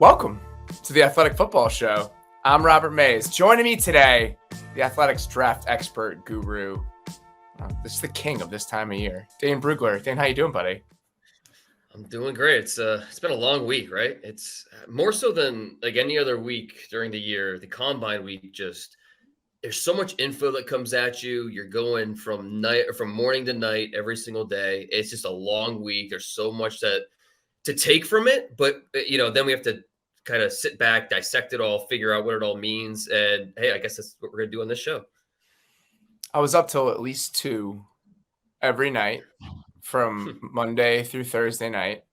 Welcome to the Athletic Football Show. I'm Robert Mays. Joining me today, the Athletics draft expert guru. This is the king of this time of year, Dane Brugler. Dane, how you doing, buddy? I'm doing great. It's been a long week, right? It's more so than like any other week during the year. The combine week, just there's so much info that comes at you. You're going from morning to night every single day. It's just a long week. There's so much to take from it, but then we have to kind of sit back, dissect it all, figure out what it all means. And hey, I guess that's what we're gonna do on this show. I was up till at least 2 every night from Monday through Thursday night.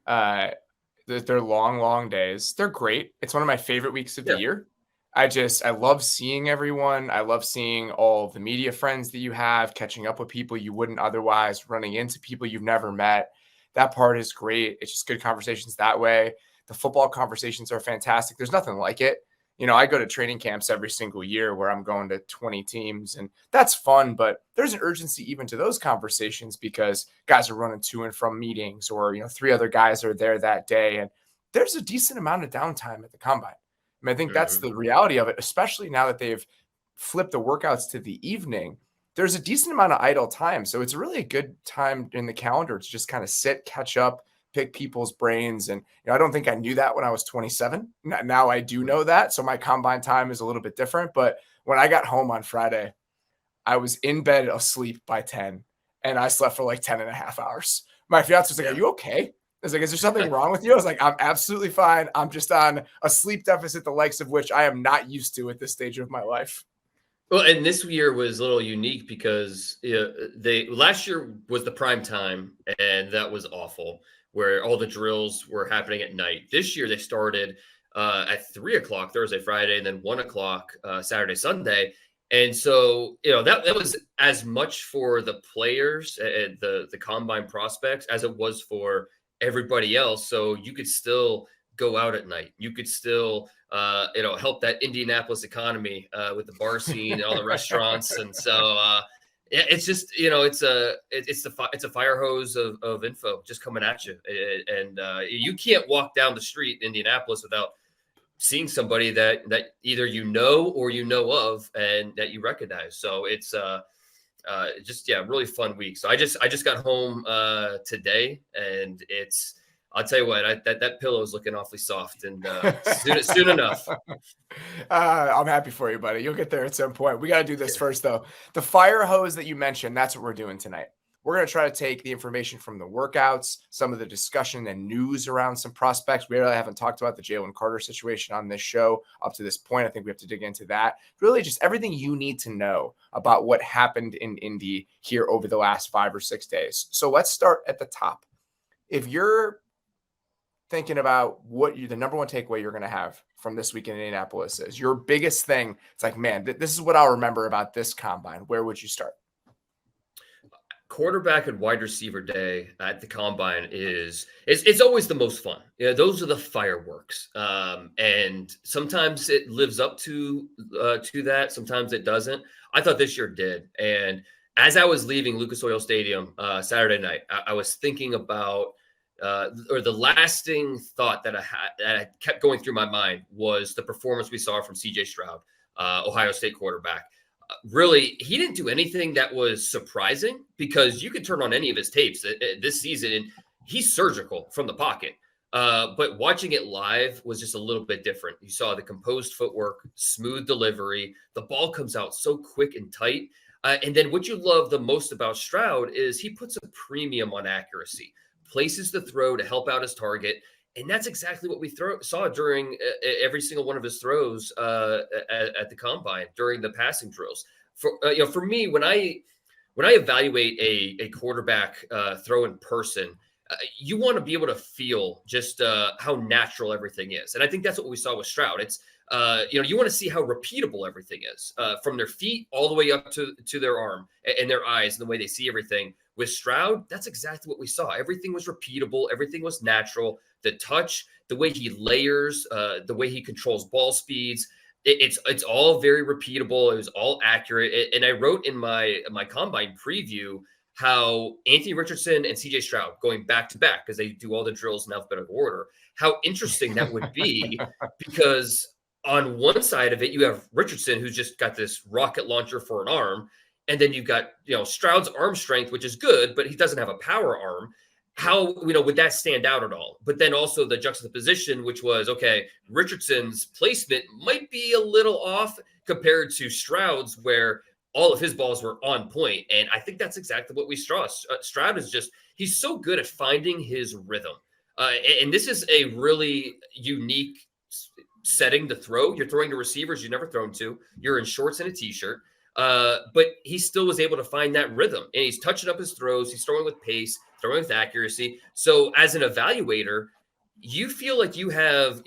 They're long days. They're great. It's one of my favorite weeks of the year. I love seeing everyone. I love seeing all the media friends that you have, catching up with people you wouldn't otherwise, running into people you've never met. That part is great. It's just good conversations that way. The football conversations are fantastic. There's nothing like it. I go to training camps every single year where I'm going to 20 teams, and that's fun, but there's an urgency even to those conversations because guys are running to and from meetings or, 3 other guys are there that day, and there's a decent amount of downtime at the combine. I think that's the reality of it, especially now that they've flipped the workouts to the evening. There's a decent amount of idle time. So it's really a good time in the calendar to just kind of sit, catch up, pick people's brains. And I don't think I knew that when I was 27. Now I do know that. So my combine time is a little bit different. But when I got home on Friday, I was in bed asleep by 10 and I slept for like 10 and a half hours. My fiance was like, "Are you okay?" I was like, "Is there something wrong with you?" I was like, "I'm absolutely fine. I'm just on a sleep deficit, the likes of which I am not used to at this stage of my life." Well, and this year was a little unique because last year was the prime time, and that was awful, where all the drills were happening at night. This year they started at 3:00 Thursday, Friday, and then 1:00 Saturday, Sunday. And so that was as much for the players and the combine prospects as it was for everybody else. So you could still go out at night. You could still help that Indianapolis economy with the bar scene and all the restaurants. And so it's just it's a fire hose of info just coming at you, and you can't walk down the street in Indianapolis without seeing somebody that either or of and that you recognize. So it's really fun week. So I just got home today, and I'll tell you what, that pillow is looking awfully soft, and soon enough. I'm happy for you, buddy. You'll get there at some point. We got to do this first, though. The fire hose that you mentioned, that's what we're doing tonight. We're going to try to take the information from the workouts, some of the discussion and news around some prospects. We really haven't talked about the Jalen Carter situation on this show up to this point. I think we have to dig into that. Really just everything you need to know about what happened in Indy here over the last 5 or 6 days. So let's start at the top. If you're thinking about what the number one takeaway you're going to have from this week in Indianapolis is, your biggest thing, it's like, man, this is what I'll remember about this combine. Where would you start? Quarterback and wide receiver day at the combine it's always the most fun. Those are the fireworks. And sometimes it lives up to that. Sometimes it doesn't. I thought this year did. And as I was leaving Lucas Oil Stadium Saturday night, I was thinking about or the lasting thought that I kept going through my mind was the performance we saw from CJ Stroud, Ohio State quarterback. Really, he didn't do anything that was surprising because you could turn on any of his tapes this season and he's surgical from the pocket. But watching it live was just a little bit different. You saw the composed footwork, smooth delivery. The ball comes out so quick and tight. And then what you love the most about Stroud is he puts a premium on accuracy, places the throw to help out his target. And that's exactly what we saw during every single one of his throws at the combine during the passing drills. For me, when I evaluate a quarterback throw in person, you want to be able to feel just how natural everything is, and I think that's what we saw with Stroud. It's you want to see how repeatable everything is from their feet all the way up to their arm and their eyes and the way they see everything. With Stroud, that's exactly what we saw. Everything was repeatable. Everything was natural. The touch, the way he layers, the way he controls ball speeds, it's all very repeatable. It was all accurate. And I wrote in my combine preview how Anthony Richardson and CJ Stroud going back to back, because they do all the drills in alphabetical order, how interesting that would be, because on one side of it, you have Richardson, who's just got this rocket launcher for an arm. And then you've got, Stroud's arm strength, which is good, but he doesn't have a power arm. How, would that stand out at all? But then also the juxtaposition, which was, okay, Richardson's placement might be a little off compared to Stroud's, where all of his balls were on point. And I think that's exactly what we saw. Stroud is he's so good at finding his rhythm. And this is a really unique setting to throw. You're throwing to receivers you've never thrown to. You're in shorts and a t-shirt. But he still was able to find that rhythm, and he's touching up his throws. He's throwing with pace, throwing with accuracy. So as an evaluator, you feel like you have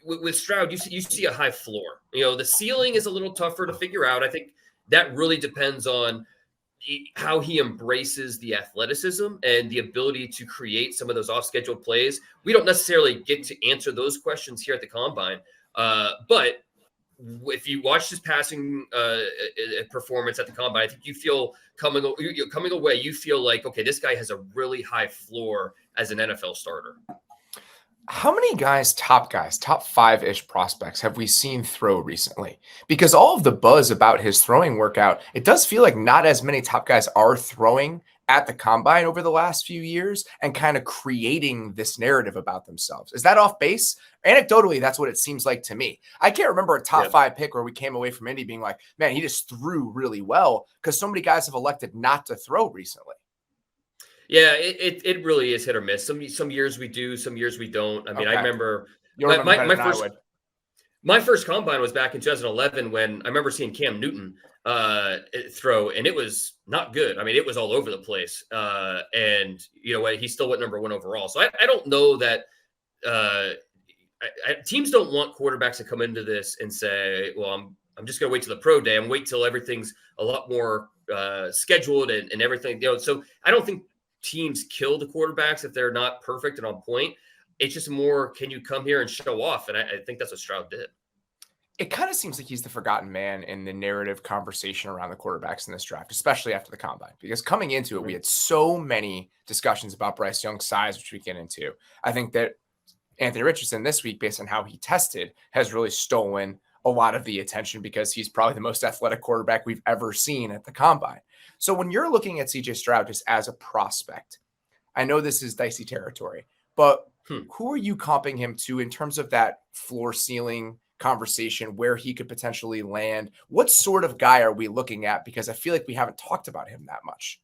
with Stroud, you see a high floor. The ceiling is a little tougher to figure out. I think that really depends on how he embraces the athleticism and the ability to create some of those off-scheduled plays. We don't necessarily get to answer those questions here at the Combine, but if you watch his passing performance at the Combine, I think you feel coming away, you feel like, okay, this guy has a really high floor as an NFL starter. How many top 5-ish prospects have we seen throw recently? Because all of the buzz about his throwing workout, it does feel like not as many top guys are throwing at the Combine over the last few years and kind of creating this narrative about themselves. Is that off base? Anecdotally, that's what it seems like to me. I can't remember a top 5 pick where we came away from Indy being like, man, he just threw really well, because so many guys have elected not to throw recently. Yeah, it really is hit or miss. Some years we do, some years we don't. I mean, I remember my first Combine was back in 2011, when I remember seeing Cam Newton throw, and it was not good. I mean, it was all over the place. And he still went number 1 overall. So I don't know that teams don't want quarterbacks to come into this and say, well, I'm just going to wait till the pro day. I'm wait till everything's a lot more scheduled and everything. So I don't think teams kill the quarterbacks if they're not perfect and on point. It's just more, can you come here and show off? And I think that's what Stroud did. It kind of seems like he's the forgotten man in the narrative conversation around the quarterbacks in this draft, especially after the Combine, because coming into it, we had so many discussions about Bryce Young's size, which we get into. I think that Anthony Richardson this week, based on how he tested, has really stolen a lot of the attention, because he's probably the most athletic quarterback we've ever seen at the Combine. So when you're looking at CJ Stroud just as a prospect, I know this is dicey territory, but who are you comping him to in terms of that floor ceiling conversation, where he could potentially land? What sort of guy are we looking at? Because I feel like we haven't talked about him that much.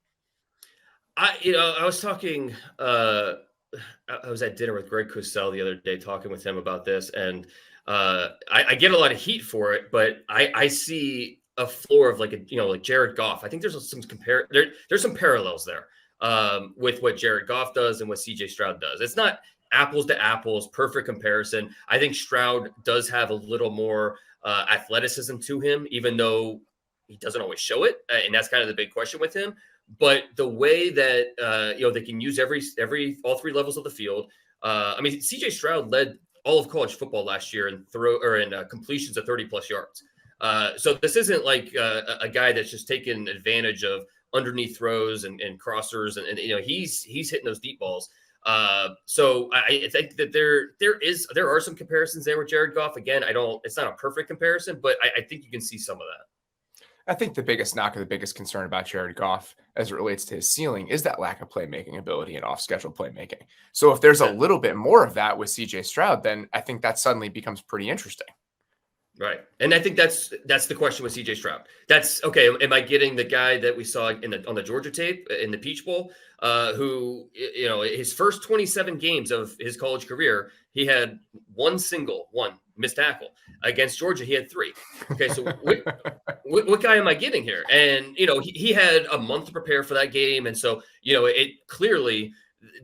I was talking, I was at dinner with Greg Cosell the other day talking with him about this, and I get a lot of heat for it, but I see a floor of like Jared Goff. I think there's some parallels there with what Jared Goff does and what CJ Stroud does. It's not apples to apples, perfect comparison. I think Stroud does have a little more athleticism to him, even though he doesn't always show it. And that's kind of the big question with him. But the way that, they can use all 3 levels of the field. I mean, CJ Stroud led all of college football last year in completions of 30+ yards. So this isn't like a guy that's just taking advantage of underneath throws and crossers. And he's hitting those deep balls. So I think that there are some comparisons there with Jared Goff. Again, it's not a perfect comparison, but I think you can see some of that. I think the biggest knock or the biggest concern about Jared Goff as it relates to his ceiling is that lack of playmaking ability and off-schedule playmaking. So if there's a little bit more of that with CJ Stroud, then I think that suddenly becomes pretty interesting. Right. And I think that's the question with CJ Stroud. That's okay. Am I getting the guy that we saw on the Georgia tape in the Peach Bowl, who, his first 27 games of his college career, he had one missed tackle. Against Georgia, he had 3. Okay. So what guy am I getting here? And, he had a month to prepare for that game. And so, it clearly,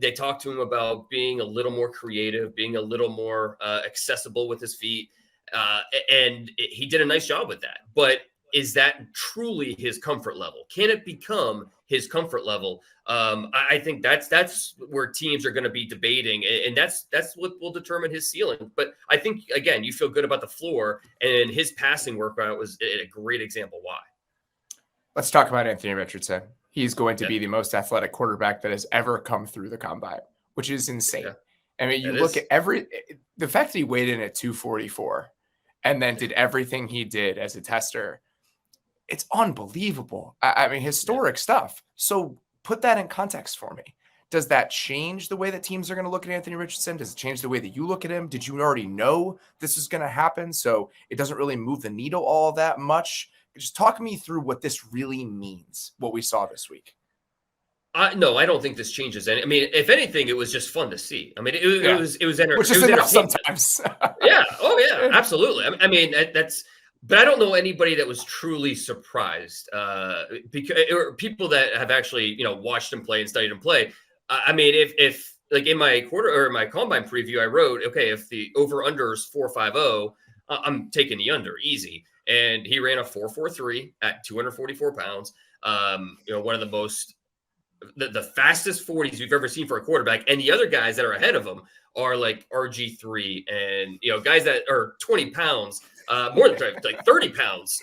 they talked to him about being a little more creative, being a little more accessible with his feet. And he did a nice job with that. But is that truly his comfort level? Can it become his comfort level? I think that's where teams are going to be debating, and that's what will determine his ceiling. But I think, again, you feel good about the floor, and his passing workout was a great example why. Let's talk about Anthony Richardson. He's going to be the most athletic quarterback that has ever come through the combine, which is insane. Yeah, I mean, you it look is. at the fact that he weighed in at 244 and then did everything he did as a tester. It's unbelievable. I mean, historic stuff. So put that in context for me. Does that change the way that teams are going to look at Anthony Richardson? Does it change the way that you look at him? Did you already know this is going to happen? So it doesn't really move the needle all that much. Just talk me through what this really means, what we saw this week. No, I don't think this changes any. I mean, if anything, it was just fun to see. I mean, it was Which is enough sometimes. Yeah. Oh, yeah. Absolutely. I mean, that's. But I don't know anybody that was truly surprised, because or people that have actually watched him play and studied him play. I mean, if like in my combine preview, I wrote, okay, if the over under is 4.50, I'm taking the under easy, and he ran a 4.43 at 244 pounds. One of the most the fastest 40s we've ever seen for a quarterback, and the other guys that are ahead of him are like RG3 and guys that are 20 pounds. More than like 30 pounds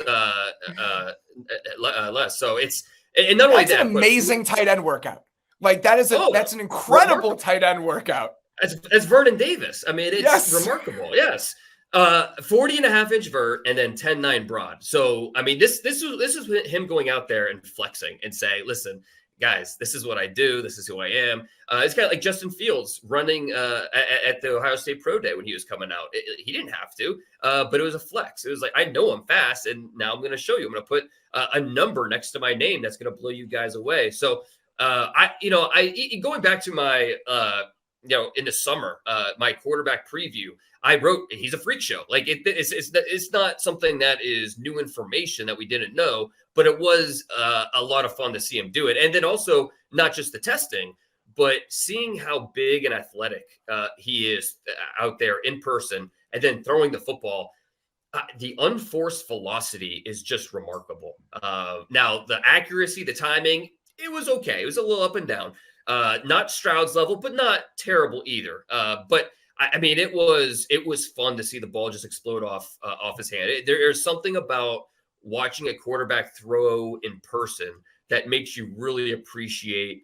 less. So it's and not only that's that, an amazing tight end workout. Like that's an incredible remarkable tight end workout. As Vernon Davis. I mean, it's remarkable. Yes. 40.5-inch vert and then 10.9 broad. So I mean, this is him going out there and flexing and saying, listen, guys, this is what I do. This is who I am. It's kind of like Justin Fields running at the Ohio State Pro Day when he was coming out. He didn't have to, but it was a flex. It was like, I know I'm fast, and now I'm going to show you. I'm going to put a number next to my name that's going to blow you guys away. So, I going back to my, in the summer, my quarterback preview, I wrote, he's a freak show. Like it's not something that is new information that we didn't know, but it was a lot of fun to see him do it. And then also not just the testing, but seeing how big and athletic he is out there in person, and then throwing the football. The unforced velocity is just remarkable. Now, the accuracy, the timing, it was okay. It was a little up and down. Not Stroud's level, but not terrible either. But I mean, it was fun to see the ball just explode off his hand. There's something about watching a quarterback throw in person that makes you really appreciate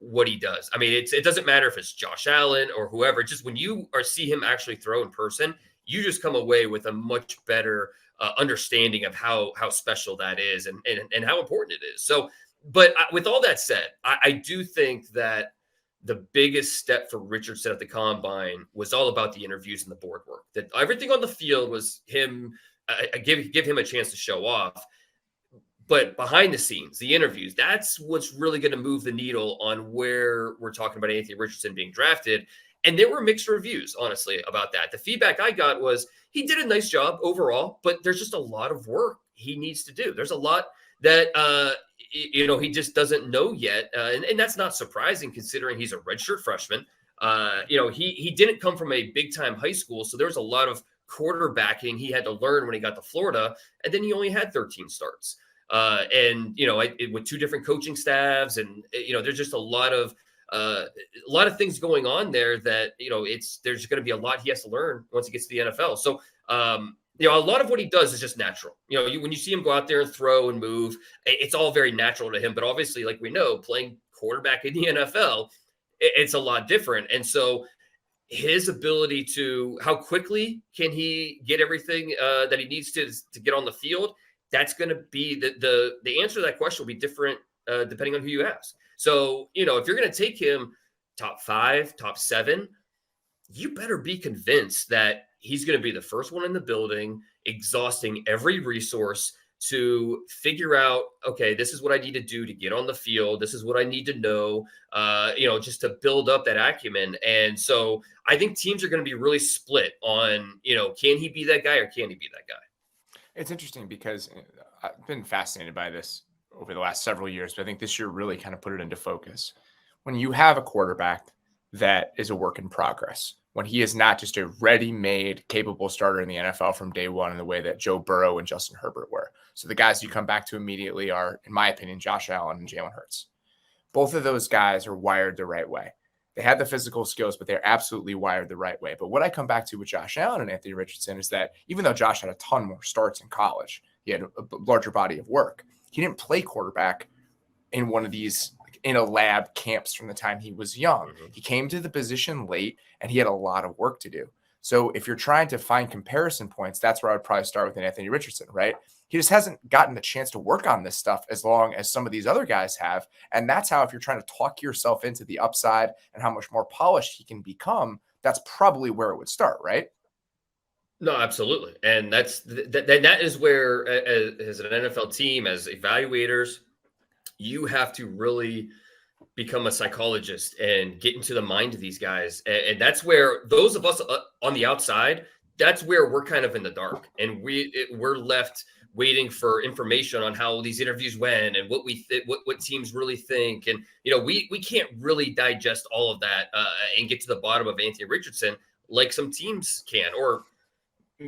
what he does. I mean, it doesn't matter if it's Josh Allen or whoever. Just when you see him actually throw in person, you just come away with a much better understanding of how special that is and how important it is. So, but with all that said, I do think that the biggest step for Richardson at the combine was all about the interviews and the board work. That everything on the field was him. Give him a chance to show off. But behind the scenes, the interviews, that's what's really going to move the needle on where we're talking about Anthony Richardson being drafted. And there were mixed reviews, honestly, about that. The feedback I got was he did a nice job overall, but there's just a lot of work he needs to do. There's a lot that, he just doesn't know yet. And that's not surprising considering he's a redshirt freshman. He didn't come from a big time high school. So there's a lot of quarterbacking he had to learn when he got to Florida. And then he only had 13 starts. With two different coaching staffs, and there's just a lot of things going on there that there's going to be a lot he has to learn once he gets to the NFL. So a lot of what he does is just natural. When you see him go out there and throw and move, it's all very natural to him. But obviously, like we know, playing quarterback in the NFL, it's a lot different. And so his ability to how quickly can he get everything that he needs to get on the field, that's going to be the answer to that question will be different depending on who you ask. So, if you're going to take him top 5, top 7, you better be convinced that he's going to be the first one in the building, exhausting every resource to figure out, okay, this is what I need to do to get on the field. This is what I need to know, just to build up that acumen. And so I think teams are going to be really split on, can he be that guy or can he be that guy? It's interesting because I've been fascinated by this over the last several years, but I think this year really kind of put it into focus. When you have a quarterback that is a work in progress, when he is not just a ready-made, capable starter in the NFL from day one in the way that Joe Burrow and Justin Herbert were. So the guys you come back to immediately are, in my opinion, Josh Allen and Jalen Hurts. Both of those guys are wired the right way. They have the physical skills, but they're absolutely wired the right way. But what I come back to with Josh Allen and Anthony Richardson is that even though Josh had a ton more starts in college, he had a larger body of work. He didn't play quarterback in one of these, in a lab camps from the time he was young. Mm-hmm. He came to the position late and he had a lot of work to do. So if you're trying to find comparison points, that's where I would probably start with an Anthony Richardson, right? He just hasn't gotten the chance to work on this stuff as long as some of these other guys have. And that's how, if you're trying to talk yourself into the upside and how much more polished he can become, that's probably where it would start, right? No, absolutely. And that is where, as an NFL team, as evaluators, you have to really become a psychologist and get into the mind of these guys. And that's where those of us on the outside, that's where we're kind of in the dark, and we're left waiting for information on how these interviews went and what teams really think. And we can't really digest all of that and get to the bottom of Anthony Richardson like some teams can, or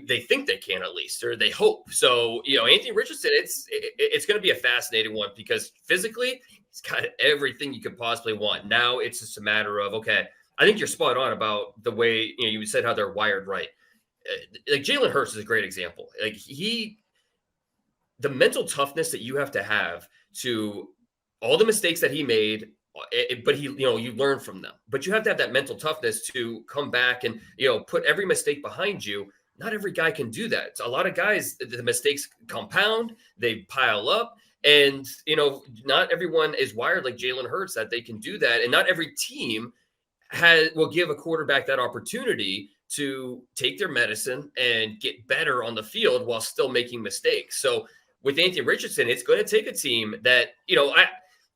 they think they can, at least, or they hope. So, Anthony Richardson, it's going to be a fascinating one, because physically he's got everything you could possibly want. Now it's just a matter of, okay, I think you're spot on about the way, you said how they're wired right. Like Jalen Hurts is a great example. Like the mental toughness that you have to all the mistakes that he made, but you learn from them, but you have to have that mental toughness to come back and, put every mistake behind you. Not every guy can do that. So a lot of guys, the mistakes compound, they pile up, and, not everyone is wired like Jalen Hurts that they can do that. And not every team will give a quarterback that opportunity to take their medicine and get better on the field while still making mistakes. So with Anthony Richardson, it's going to take a team that,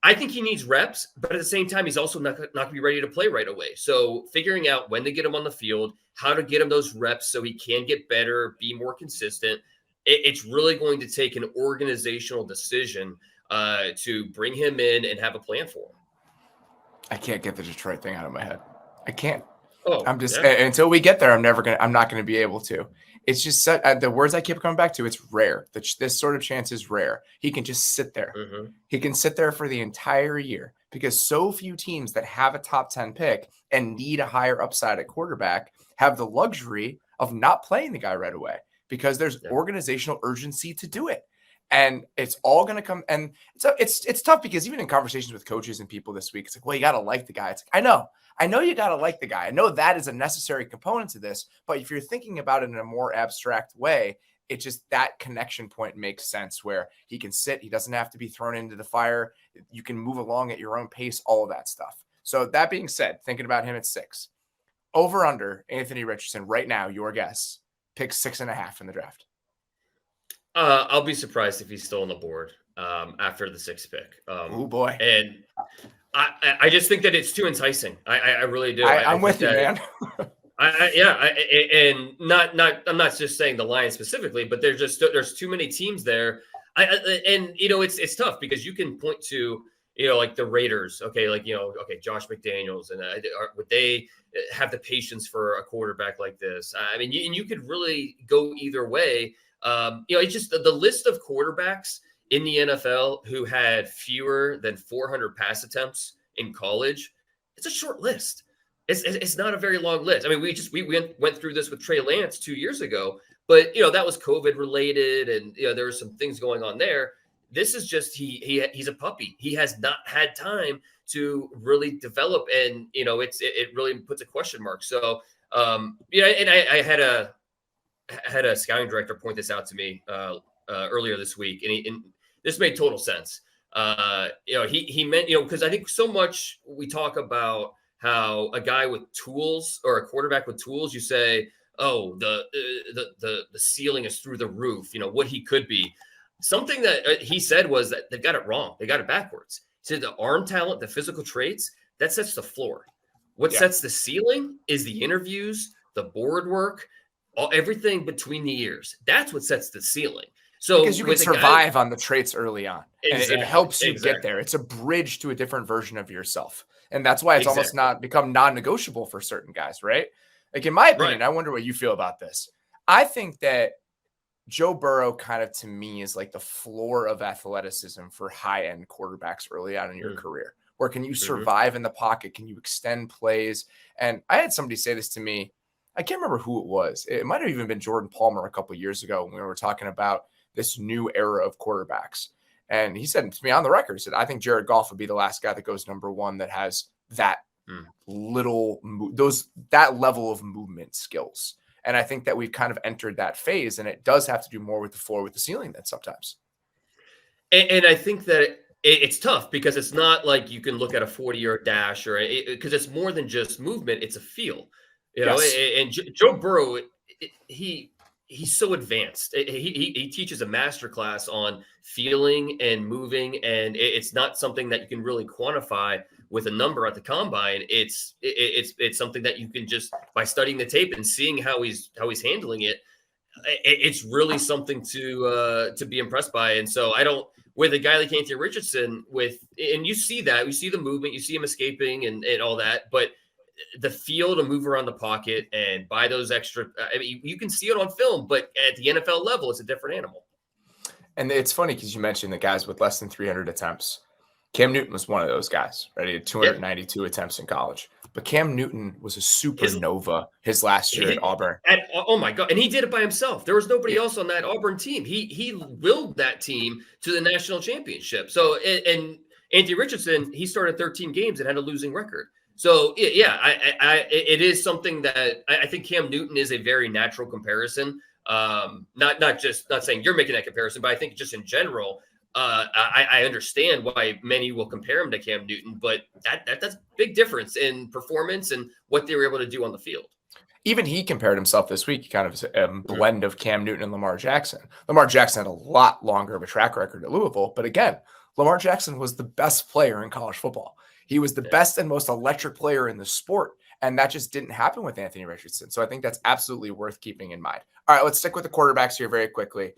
I think he needs reps, but at the same time, he's also not going to be ready to play right away. So figuring out when to get him on the field, how to get him those reps so he can get better, be more consistent. It's really going to take an organizational decision to bring him in and have a plan for him. I can't get the Detroit thing out of my head. I can't. Oh, I'm just until we get there, I'm not going to be able to. It's just the words I keep coming back to. It's rare. This sort of chance is rare. He can just sit there. Mm-hmm. He can sit there for the entire year, because so few teams that have a top 10 pick and need a higher upside at quarterback have the luxury of not playing the guy right away, because there's organizational urgency to do it. And it's all going to come. And it's tough, because even in conversations with coaches and people this week, it's like, well, you got to like the guy. It's like, I know you got to like the guy. I know that is a necessary component to this. But if you're thinking about it in a more abstract way, it just, that connection point makes sense, where he can sit. He doesn't have to be thrown into the fire. You can move along at your own pace, all of that stuff. So that being said, thinking about him at 6, over under Anthony Richardson right now, your guess, pick 6.5 in the draft. I'll be surprised if he's still on the board after the 6th pick. Oh boy. And I just think that it's too enticing. I really do. I'm with you, man. And I'm not just saying the Lions specifically, but there's too many teams there. It's tough, because you can point to, like the Raiders. Okay. Josh McDaniels, and would they have the patience for a quarterback like this? I mean, you could really go either way. It's just the list of quarterbacks in the NFL who had fewer than 400 pass attempts in college. It's a short list. It's not a very long list. I mean, we went through this with Trey Lance 2 years ago, but that was COVID related, and there were some things going on there. This is just he's a puppy. He has not had time to really develop, and it really puts a question mark. So and I had a scouting director point this out to me earlier this week, and this made total sense. He meant, because I think so much we talk about how a guy with tools, or a quarterback with tools, you say, oh, the ceiling is through the roof, what he could be. Something that he said was that they got it wrong. They got it backwards. He said the arm talent, the physical traits, that sets the floor. What sets the ceiling is the interviews, the board work, everything between the ears. That's what sets the ceiling. So because you can survive on the traits early on. Exactly, and it helps you get there. It's a bridge to a different version of yourself. And that's why it's almost not become non-negotiable for certain guys, right? Like, in my opinion, I wonder what you feel about this. I think that Joe Burrow kind of, to me, is like the floor of athleticism for high-end quarterbacks early on in your career. Where can you survive in the pocket? Can you extend plays? And I had somebody say this to me. I can't remember who it was. It might have even been Jordan Palmer a couple of years ago when we were talking about this new era of quarterbacks. And he said to me on the record, he said, I think Jared Goff would be the last guy that goes number one that has that that level of movement skills. And I think that we've kind of entered that phase, and it does have to do more with the floor, with the ceiling then sometimes. And I think that it's tough because it's not like you can look at a 40-yard dash because it's more than just movement. It's a feel, Yes. and Joe Burrow, he's so advanced. He teaches a master class on feeling and moving, and it's not something that you can really quantify with a number at the combine. It's something that you can just by studying the tape and seeing how he's handling it. It's really something to be impressed by. And so with a guy like Anthony Richardson, and you see that, you see the movement, you see him escaping and all that, but the feel to move around the pocket and buy those extra, I mean, you can see it on film, but at the NFL level, it's a different animal. And it's funny because you mentioned the guys with less than 300 attempts. Cam Newton was one of those guys, right? He had 292 attempts in college. But Cam Newton was a supernova his last year at Auburn. Oh my God. And he did it by himself. There was nobody else on that Auburn team. He willed that team to the national championship. So, and Anthony Richardson, he started 13 games and had a losing record. So, yeah, it is something that I think Cam Newton is a very natural comparison. Not saying you're making that comparison, but I think just in general, I understand why many will compare him to Cam Newton, but that's a big difference in performance and what they were able to do on the field. Even he compared himself this week, kind of a blend of Cam Newton and Lamar Jackson. Lamar Jackson had a lot longer of a track record at Louisville, but again, Lamar Jackson was the best player in college football. He was the best and most electric player in the sport, and that just didn't happen with Anthony Richardson. So I think that's absolutely worth keeping in mind. All right, let's stick with the quarterbacks here very quickly.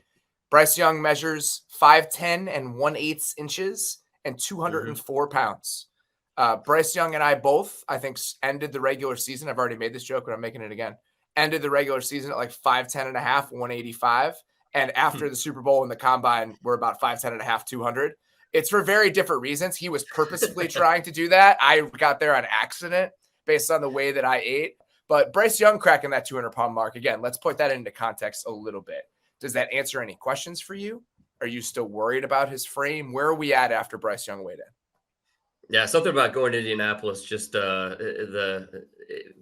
Bryce Young measures 5'10 and 1/8 inches and 204 pounds. Bryce Young and I both, I think, ended the regular season. I've already made this joke, but I'm making it again. Ended the regular season at like 5'10 and a half, 185. And after the Super Bowl and the combine, we're about 5'10 and a half, 200. It's for very different reasons. He was purposefully trying to do that. I got there on accident based on the way that I ate. But Bryce Young cracking that 200-pound mark, again, let's put that into context a little bit. Does that answer any questions for you? Are you still worried about his frame? Where are we at after Bryce Young weighed in? Yeah, something about going to Indianapolis just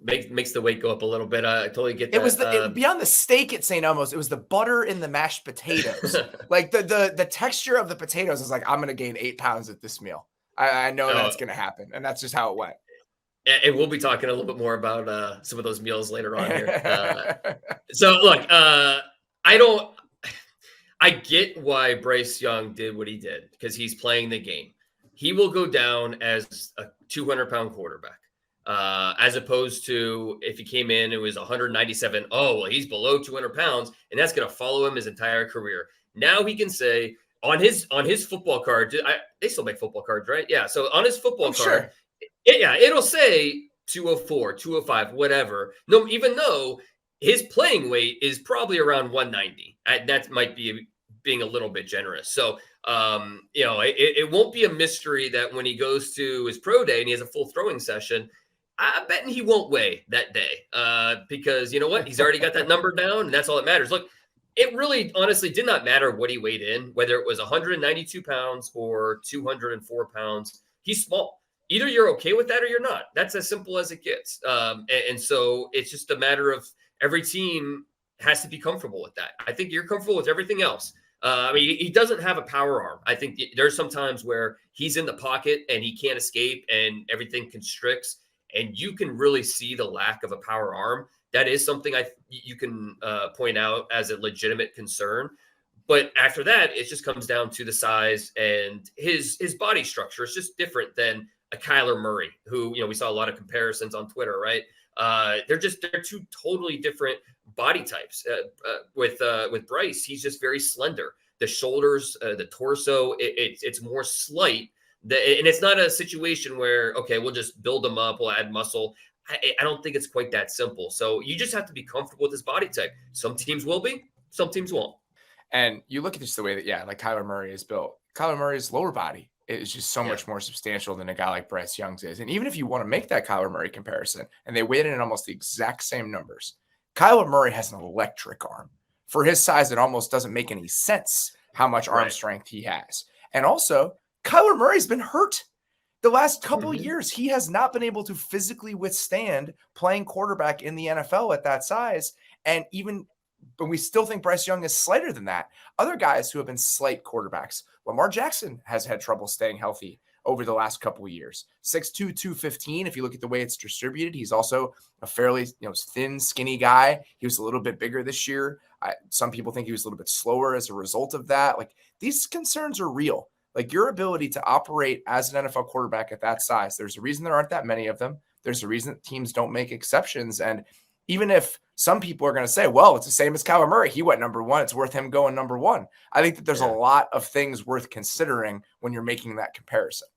makes the weight go up a little bit. I totally get that. It was beyond the steak at St. Elmo's. It was the butter in the mashed potatoes. Like the texture of the potatoes is like, I'm going to gain 8 pounds at this meal. I know that's going to happen, and that's just how it went. And we'll be talking a little bit more about some of those meals later on here. So look, I get why Bryce Young did what he did because he's playing the game. He will go down as a 200-pound quarterback, as opposed to if he came in, it was 197. Oh, well, he's below 200 pounds, and that's going to follow him his entire career. Now he can say on his football card, they still make football cards, right? Yeah. So on his football card, sure. It'll say 204, 205, whatever. No, even though his playing weight is probably around 190. That might be being a little bit generous. So, it won't be a mystery that when he goes to his pro day and he has a full throwing session, I bet he won't weigh that day because you know what? He's already got that number down, and that's all that matters. Look, it really honestly did not matter what he weighed in, whether it was 192 pounds or 204 pounds. He's small. Either you're okay with that or you're not. That's as simple as it gets. And so it's just a matter of every team has to be comfortable with that. I think you're comfortable with everything else. He doesn't have a power arm. I think there's some times where he's in the pocket and he can't escape and everything constricts, and you can really see the lack of a power arm. That is something you can point out as a legitimate concern. But after that, it just comes down to the size and his body structure. It's just different than a Kyler Murray, who, we saw a lot of comparisons on Twitter, right? They're two totally different body types. With Bryce, he's just very slender. The shoulders, the torso, it's more slight. And it's not a situation where, okay, we'll just build him up, we'll add muscle. I don't think it's quite that simple. So you just have to be comfortable with his body type. Some teams will be, some teams won't. And you look at just the way that, like Kyler Murray is built. Kyler Murray's lower body is just so much more substantial than a guy like Bryce Young's is. And even if you want to make that Kyler Murray comparison, and they weighed in at almost the exact same numbers, Kyler Murray has an electric arm. For his size, it almost doesn't make any sense how much arm strength he has. And also, Kyler Murray's been hurt. The last couple of Mhm. years, he has not been able to physically withstand playing quarterback in the NFL at that size. But we still think Bryce Young is slighter than that. Other guys who have been slight quarterbacks, Lamar Jackson has had trouble staying healthy over the last couple of years. 6'2", 215. If you look at the way it's distributed, he's also a fairly thin, skinny guy. He was a little bit bigger this year. Some people think he was a little bit slower as a result of that. Like, these concerns are real. Like, your ability to operate as an NFL quarterback at that size, there's a reason there aren't that many of them. There's a reason that teams don't make exceptions. And even if some people are going to say, well, it's the same as Kyler Murray, he went number one, it's worth him going number one. I think that there's a lot of things worth considering when you're making that comparison.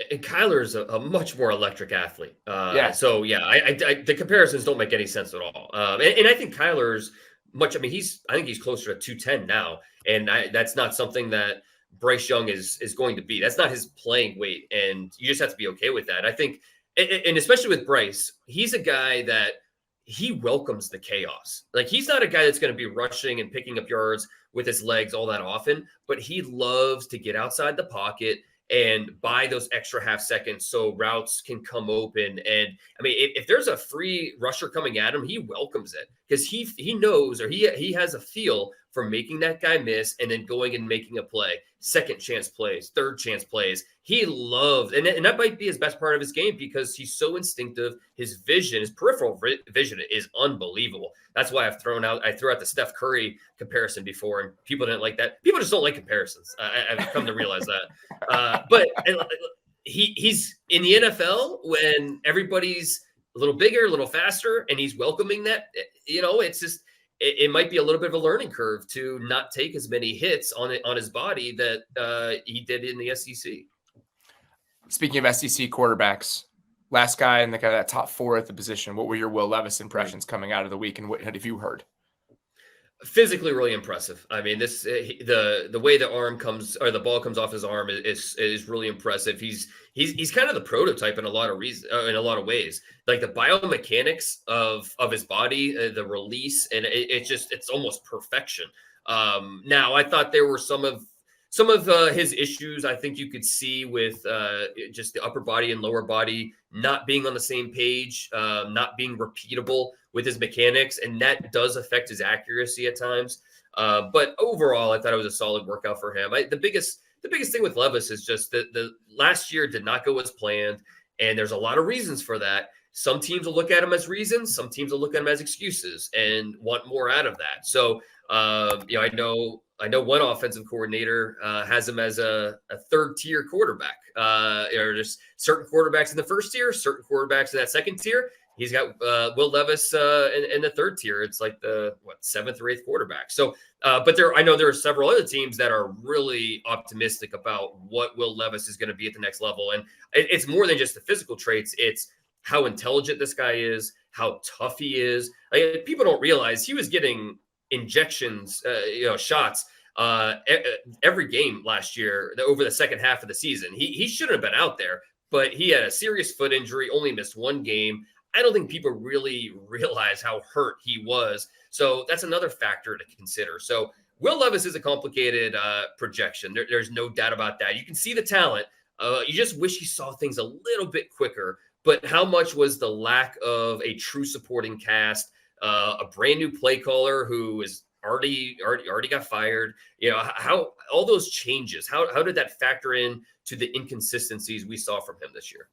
And Kyler's a much more electric athlete. Yeah. The comparisons don't make any sense at all. And I think Kyler's much. I mean, I think he's closer to 210 now, and that's not something that Bryce Young is going to be. That's not his playing weight, and you just have to be okay with that. I think, and especially with Bryce, he's a guy that he welcomes the chaos. Like, he's not a guy that's going to be rushing and picking up yards with his legs all that often, but he loves to get outside the pocket and buy those extra half seconds so routes can come open. And I mean, if there's a free rusher coming at him, he welcomes it because he knows, or he has a feel for making that guy miss and then going and making a play, second chance plays, third chance plays. He loves, and that might be his best part of his game because he's so instinctive. His vision, his peripheral vision is unbelievable. That's why I threw out the Steph Curry comparison before, and people didn't like that. People just don't like comparisons. I've come to realize that. But he's in the NFL when everybody's a little bigger, a little faster, and he's welcoming that. It's just, it might be a little bit of a learning curve to not take as many hits on his body that he did in the SEC. Speaking of SEC quarterbacks, last guy in the kind of that top four at the position, what were your Will Levis impressions coming out of the week, and what have you heard? Physically really impressive. I mean, the way the ball comes off his arm is really impressive. He's kind of the prototype in a lot of ways. Like, the biomechanics of his body, the release, and it's almost perfection. Now, I thought there were some of his issues. I think you could see with just the upper body and lower body not being on the same page, not being repeatable with his mechanics, and that does affect his accuracy at times. But overall, I thought it was a solid workout for him. The biggest thing with Levis is just that the last year did not go as planned, and there's a lot of reasons for that. Some teams will look at him as reasons, some teams will look at him as excuses and want more out of that. So, I know one offensive coordinator has him as a third-tier quarterback. There's certain quarterbacks in the first tier, certain quarterbacks in that second tier. He's got Will Levis in the third tier. It's like the seventh or eighth quarterback. So, but I know there are several other teams that are really optimistic about what Will Levis is going to be at the next level. And it's more than just the physical traits. It's how intelligent this guy is, how tough he is. Like, people don't realize he was getting injections, shots every game last year over the second half of the season. He shouldn't have been out there, but he had a serious foot injury, only missed one game. I don't think people really realize how hurt he was. So that's another factor to consider. So Will Levis is a complicated projection. There's no doubt about that. You can see the talent. You just wish you saw things a little bit quicker. But how much was the lack of a true supporting cast, a brand new play caller who is already got fired? How all those changes, how did that factor in to the inconsistencies we saw from him this year?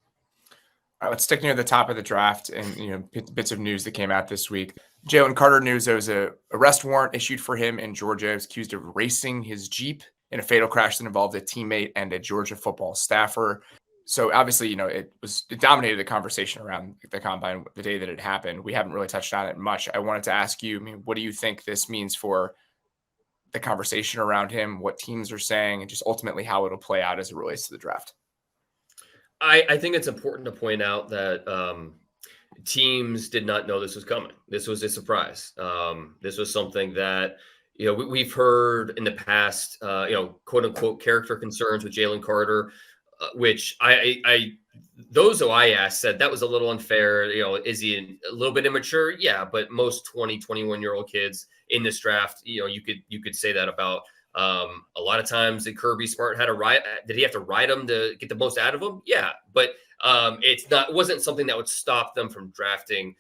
All right, let's stick near the top of the draft and bits of news that came out this week. Jalen Carter news: there was a arrest warrant issued for him in Georgia. He was accused of racing his Jeep in a fatal crash that involved a teammate and a Georgia football staffer. So obviously, it dominated the conversation around the combine the day that it happened. We haven't really touched on it much. I wanted to ask you, what do you think this means for the conversation around him, what teams are saying, and just ultimately how it'll play out as it relates to the draft? I think it's important to point out that teams did not know this was coming. This was a surprise. This was something that, we've heard in the past, quote unquote character concerns with Jalen Carter, which those who I asked said that was a little unfair. Is he a little bit immature? Yeah, but most 20, 21-year-old kids in this draft, you could say that about A lot of times did Kirby Smart had to ride? Did he have to ride them to get the most out of them? Yeah, but it wasn't something that would stop them from drafting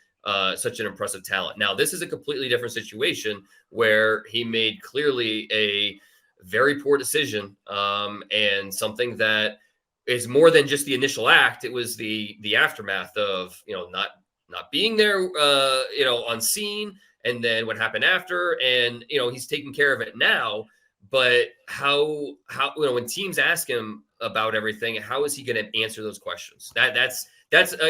such an impressive talent. Now, this is a completely different situation where he made clearly a very poor decision, and something that is more than just the initial act. It was the aftermath of not being there, on scene, and then what happened after, and he's taking care of it now. But how when teams ask him about everything, how is he going to answer those questions? That's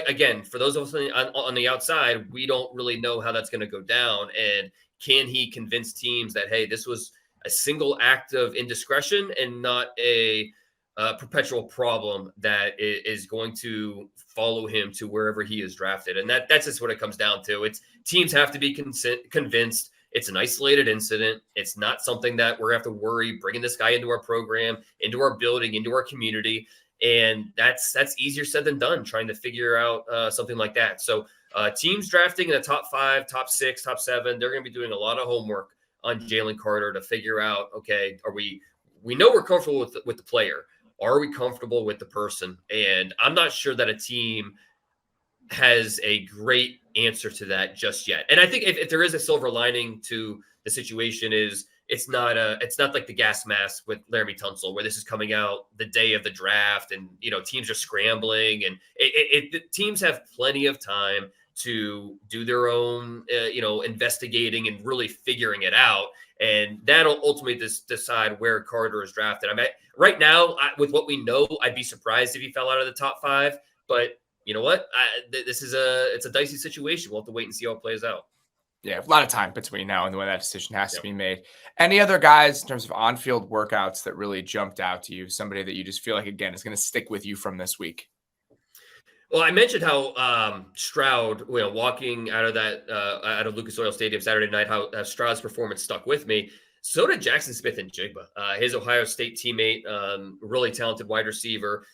again, for those of us on the outside, we don't really know how that's going to go down. And can he convince teams that, hey, this was a single act of indiscretion and not a perpetual problem that is going to follow him to wherever he is drafted? And that's just what it comes down to. It's teams have to be convinced it's an isolated incident. It's not something that we're going to have to worry bringing this guy into our program, into our building, into our community. And that's easier said than done, trying to figure out something like that. So teams drafting in the top 5, top 6, top 7, they're going to be doing a lot of homework on Jalen Carter to figure out, okay, we know we're comfortable with the player. Are we comfortable with the person? And I'm not sure that a team has a great answer to that just yet. And I think if there is a silver lining to the situation, is it's not like the gas mask with Laramie Tunsil, where this is coming out the day of the draft and teams are scrambling, and the teams have plenty of time to do their own investigating and really figuring it out, and that'll ultimately decide where Carter is drafted. I mean, right now, with what we know, I'd be surprised if he fell out of the top 5, but you know what? It's a dicey situation. We'll have to wait and see how it plays out. Yeah, a lot of time between now and when that decision has to be made. Any other guys in terms of on-field workouts that really jumped out to you? Somebody that you just feel like, again, is going to stick with you from this week? Well, I mentioned how Stroud, walking out of Lucas Oil Stadium Saturday night, how Stroud's performance stuck with me. So did Jackson Smith-Njigba, his Ohio State teammate, really talented wide receiver.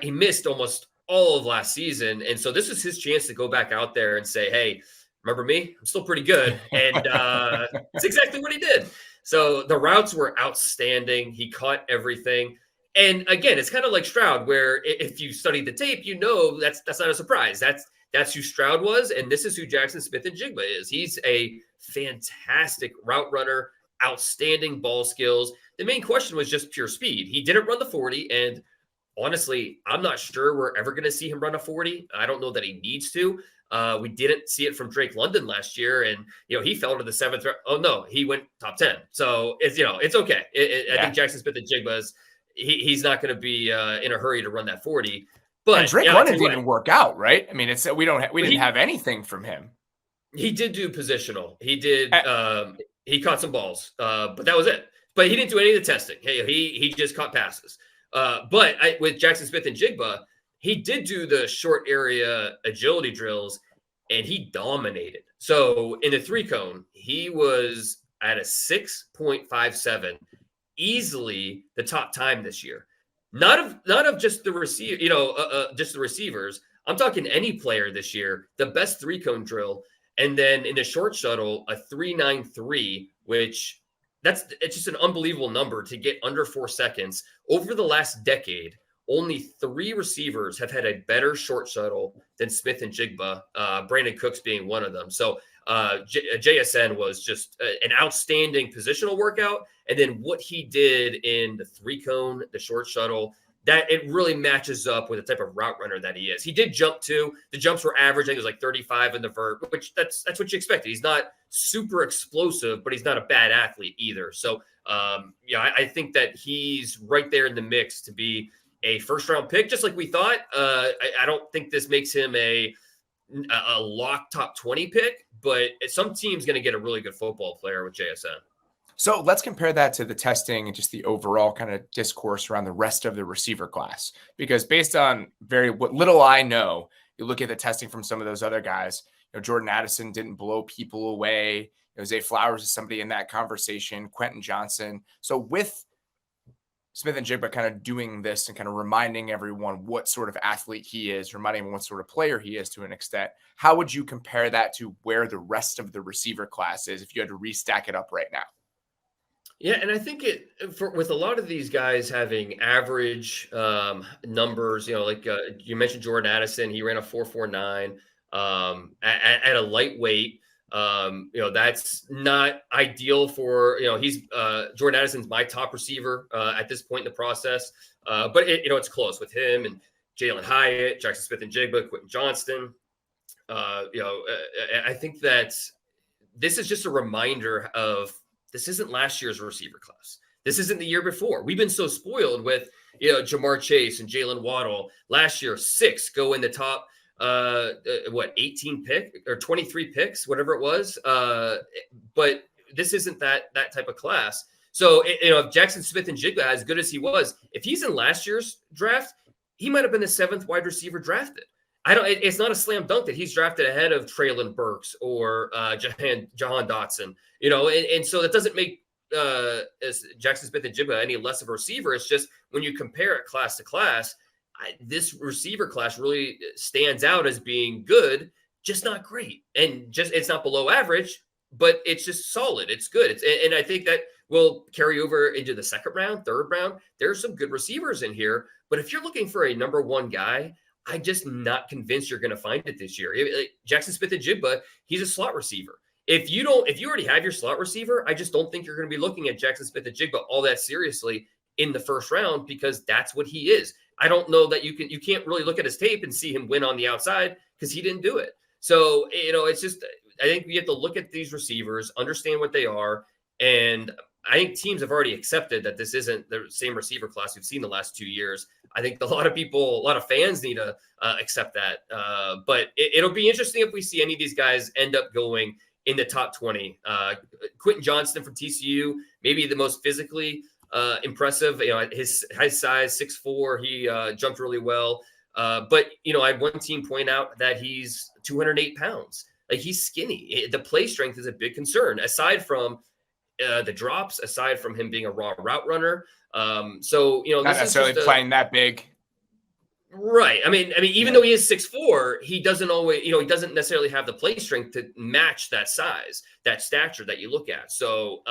He missed almost all of last season, and so this was his chance to go back out there and say, hey, remember me? I'm still pretty good. And it's exactly what he did. So the routes were outstanding. He caught everything. And again, it's kind of like Stroud, where if you study the tape, that's not a surprise. That's who Stroud was, and this is who Jackson Smith-Njigba is. He's a fantastic route runner, outstanding ball skills. The main question was just pure speed. He didn't run the 40, and honestly, I'm not sure we're ever going to see him run a 40. I don't know that he needs to. We didn't see it from Drake London last year, and he fell to the 7th. Oh no, he went top 10. So it's okay. I think Jackson Smith-Njigba is he's not going to be in a hurry to run that 40. But and Drake London didn't even work out, right? I mean, we didn't have anything from him. He did do positional. He did. He caught some balls, but that was it. But he didn't do any of the testing. He just caught passes. But with Jackson Smith-Njigba, he did do the short area agility drills, and he dominated. So in the 3-cone, he was at a 6.57, easily the top time this year. Not of just the just the receivers. I'm talking any player this year. The best 3-cone drill, and then in the short shuttle, a 3.93, which it's just an unbelievable number to get under 4 seconds. Over the last decade, only 3 receivers have had a better short shuttle than Smith-Njigba, Brandon Cooks being one of them. So JSN was just an outstanding positional workout. And then what he did in the 3-cone, the short shuttle, that it really matches up with the type of route runner that he is. He did jump too. The jumps were average. I think it was like 35 in the vert, which that's what you expected. He's not super explosive, but he's not a bad athlete either. So, I think that he's right there in the mix to be a first-round pick, just like we thought. I don't think this makes him a lock top 20 pick, but some team's going to get a really good football player with JSN. So let's compare that to the testing and just the overall kind of discourse around the rest of the receiver class. Because based on what little I know, you look at the testing from some of those other guys, Jordan Addison didn't blow people away. Zay Flowers is somebody in that conversation, Quentin Johnson. So with Smith-Njigba kind of doing this and kind of reminding everyone what sort of athlete he is, reminding everyone what sort of player he is to an extent, how would you compare that to where the rest of the receiver class is if you had to restack it up right now? Yeah, and I think with a lot of these guys having average numbers, like you mentioned Jordan Addison, he ran a 4.49 at a lightweight. That's not ideal for he's Jordan Addison's my top receiver at this point in the process, but it's close with him and Jalen Hyatt, Jackson Smith and Jigba, Quentin Johnston. I think that this is just a reminder of this isn't last year's receiver class. This isn't the year before. We've been so spoiled with, Jamar Chase and Jalen Waddle. Last year, 6 go in the top, 18 pick or 23 picks, whatever it was. But this isn't that type of class. So, if Jackson Smith and Jigba, as good as he was, if he's in last year's draft, he might have been the 7th wide receiver drafted. It's not a slam dunk that he's drafted ahead of Treylon Burks or Jahan Dotson, and so that doesn't make Jackson Smith and Jigba any less of a receiver. It's just when you compare it class to class, this receiver class really stands out as being good, just not great. And it's not below average, but it's just solid. It's good. And I think that will carry over into the second round, third round. There's some good receivers in here. But if you're looking for a number one guy, I'm just not convinced you're going to find it this year. Jackson Smith and Jigba, he's a slot receiver. If you already have your slot receiver, I just don't think you're going to be looking at Jackson Smith and Jigba all that seriously in the first round because that's what he is. I don't know that you can't really look at his tape and see him win on the outside because he didn't do it. So, it's just, I think we have to look at these receivers, understand what they are. And I think teams have already accepted that this isn't the same receiver class we've seen the last 2 years. I think a lot of fans need to accept that. But it'll be interesting if we see any of these guys end up going in the top 20. Quentin Johnston from TCU, maybe the most physically impressive. His size, 6'4", he jumped really well. But I had one team point out that he's 208 pounds. Like, he's skinny. The play strength is a big concern, aside from the drops, aside from him being a raw route runner. So, not necessarily playing that big. Right. I mean, even though he is 6'4", he doesn't always, he doesn't necessarily have the play strength to match that size, that stature that you look at. So,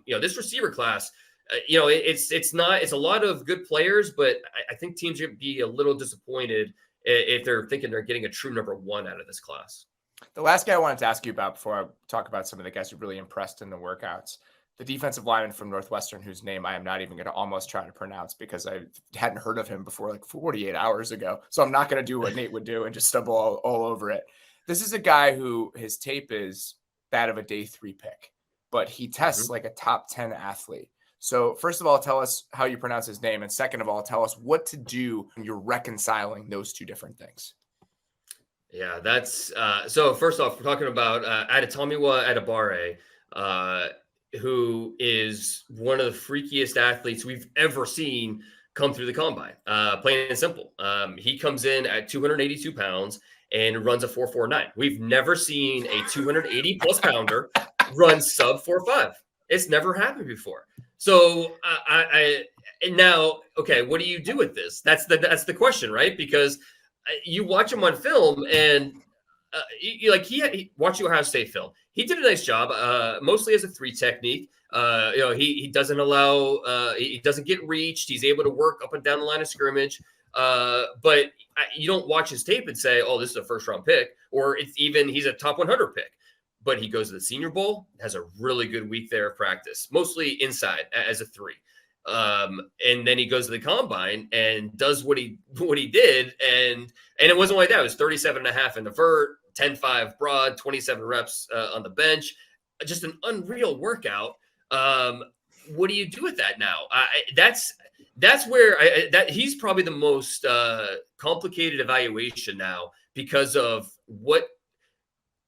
this receiver class, it's a lot of good players, but I think teams would be a little disappointed if they're thinking they're getting a true number one out of this class. The last guy I wanted to ask you about before I talk about some of the guys who really impressed in the workouts, the defensive lineman from Northwestern, whose name I am not even going to almost try to pronounce because I hadn't heard of him before like 48 hours ago. So I'm not going to do what Nate would do and just stumble all over it. This is a guy who his tape is that of a day 3 pick, but he tests like a top 10 athlete. So first of all, tell us how you pronounce his name. And second of all, tell us what to do when you're reconciling those two different things. Yeah, that's so first off, we're talking about Adetomiwa Adebawore, who is one of the freakiest athletes we've ever seen come through the combine, plain and simple. He comes in at 282 pounds and runs a 4.49. We've never seen a 280 plus pounder run sub 4.5. It's never happened before. So now, okay, what do you do with this? That's the question, right? Because you watch him on film and he watch Ohio State film. He did a nice job, mostly as a 3 technique. He doesn't allow, he doesn't get reached. He's able to work up and down the line of scrimmage. But you don't watch his tape and say, oh, this is a first round pick, or he's a top 100 pick. But he goes to the Senior Bowl, has a really good week there of practice, mostly inside as a 3. And then he goes to the combine and does what he did. And it wasn't like that. It was 37.5 in the vert, 10.5 broad, 27 reps on the bench. Just an unreal workout. What do you do with that now? That's where he's probably the most complicated evaluation now because of what.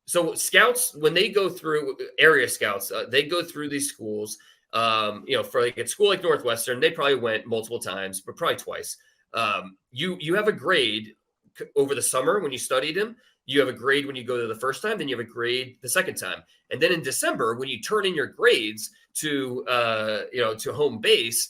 So scouts, when they go through area scouts, they go through these schools. For like a school like Northwestern, they probably went multiple times, but probably twice. You have a grade over the summer when you studied him. You have a grade when you go to the first time, then you have a grade the second time, and then in December when you turn in your grades to home base,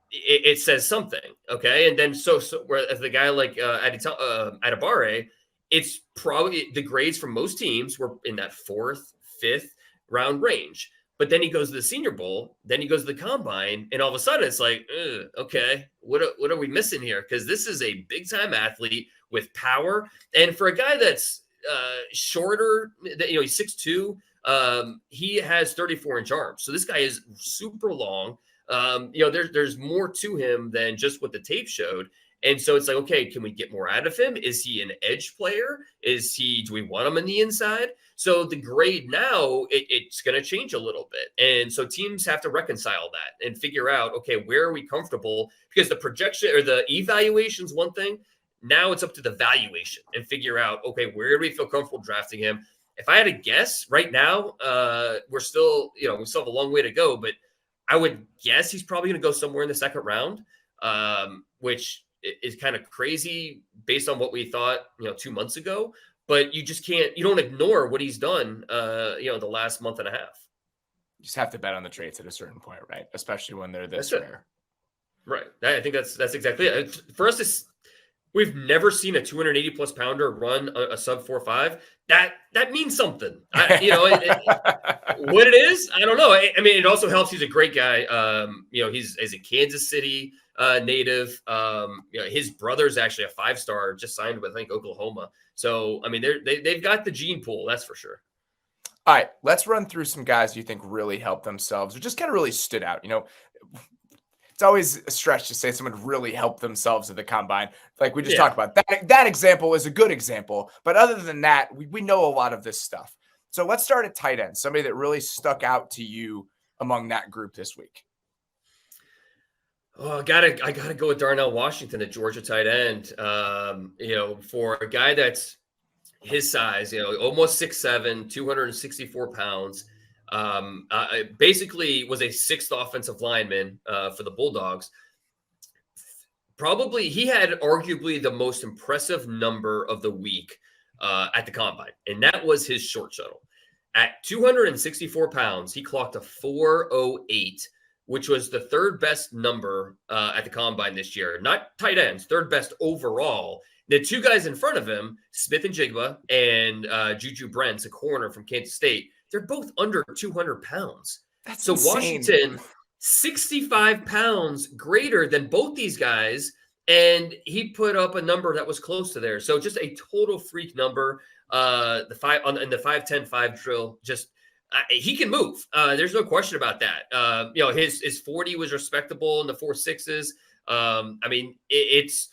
it says something, okay? And then so where the guy like Adebawore, it's probably the grades from most teams were in that 4th, 5th round range. But then he goes to the Senior Bowl, then he goes to the Combine, and all of a sudden it's like, okay, what are we missing here? Because this is a big time athlete with power, and for a guy that's shorter, he's 6'2". He has 34-inch arms, so this guy is super long. There's more to him than just what the tape showed. And so it's like, okay, can we get more out of him? Is he an edge player? Do we want him on the inside? So the grade now, it's going to change a little bit. And so teams have to reconcile that and figure out, okay, where are we comfortable? Because the projection or the evaluation is one thing. Now it's up to the valuation and figure out, okay, where do we feel comfortable drafting him? If I had to guess right now, we still have a long way to go, but I would guess he's probably going to go somewhere in the second round, which is kind of crazy based on what we thought, 2 months ago. But you don't ignore what he's done, the last month and a half. You just have to bet on the traits at a certain point, right? Especially when they're this rare. Right. I think that's exactly it. For us, we've never seen a 280 plus pounder run a sub 4.5. That means something. What it is, I don't know. I mean, it also helps. He's a great guy. He's a Kansas City native. His brother's actually a 5-star, just signed with, I think, Oklahoma. So, I mean, they've got the gene pool, that's for sure. All right, let's run through some guys you think really helped themselves or just kind of really stood out. It's always a stretch to say someone really helped themselves at the Combine. Like we just talked about. That example is a good example. But other than that, we know a lot of this stuff. So let's start at tight end, somebody that really stuck out to you among that group this week. Oh, I gotta go with Darnell Washington, the Georgia tight end. For a guy that's his size, almost 6'7", 264 pounds. Basically was a 6th offensive lineman for the Bulldogs. Probably he had arguably the most impressive number of the week at the Combine, and that was his short shuttle. At 264 pounds, he clocked a 4.08, which was the 3rd best number at the Combine this year. Not tight ends, 3rd best overall. The 2 guys in front of him, Smith and Jigba and Juju Brents, a corner from Kansas State, they're both under 200 pounds. That's so insane. Washington, 65 pounds greater than both these guys, and he put up a number that was close to there. So just a total freak number. In the 5'10" 5 drill, just he can move. There's no question about that. His 40 was respectable in the 4.6s. I mean, it's.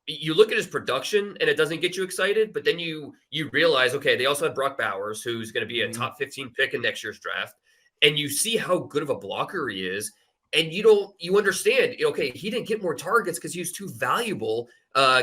You look at his production and it doesn't get you excited, but then you realize, okay, they also have Brock Bowers, who's going to be a top 15 pick in next year's draft. And you see how good of a blocker he is. And you understand, okay, he didn't get more targets because he was too valuable,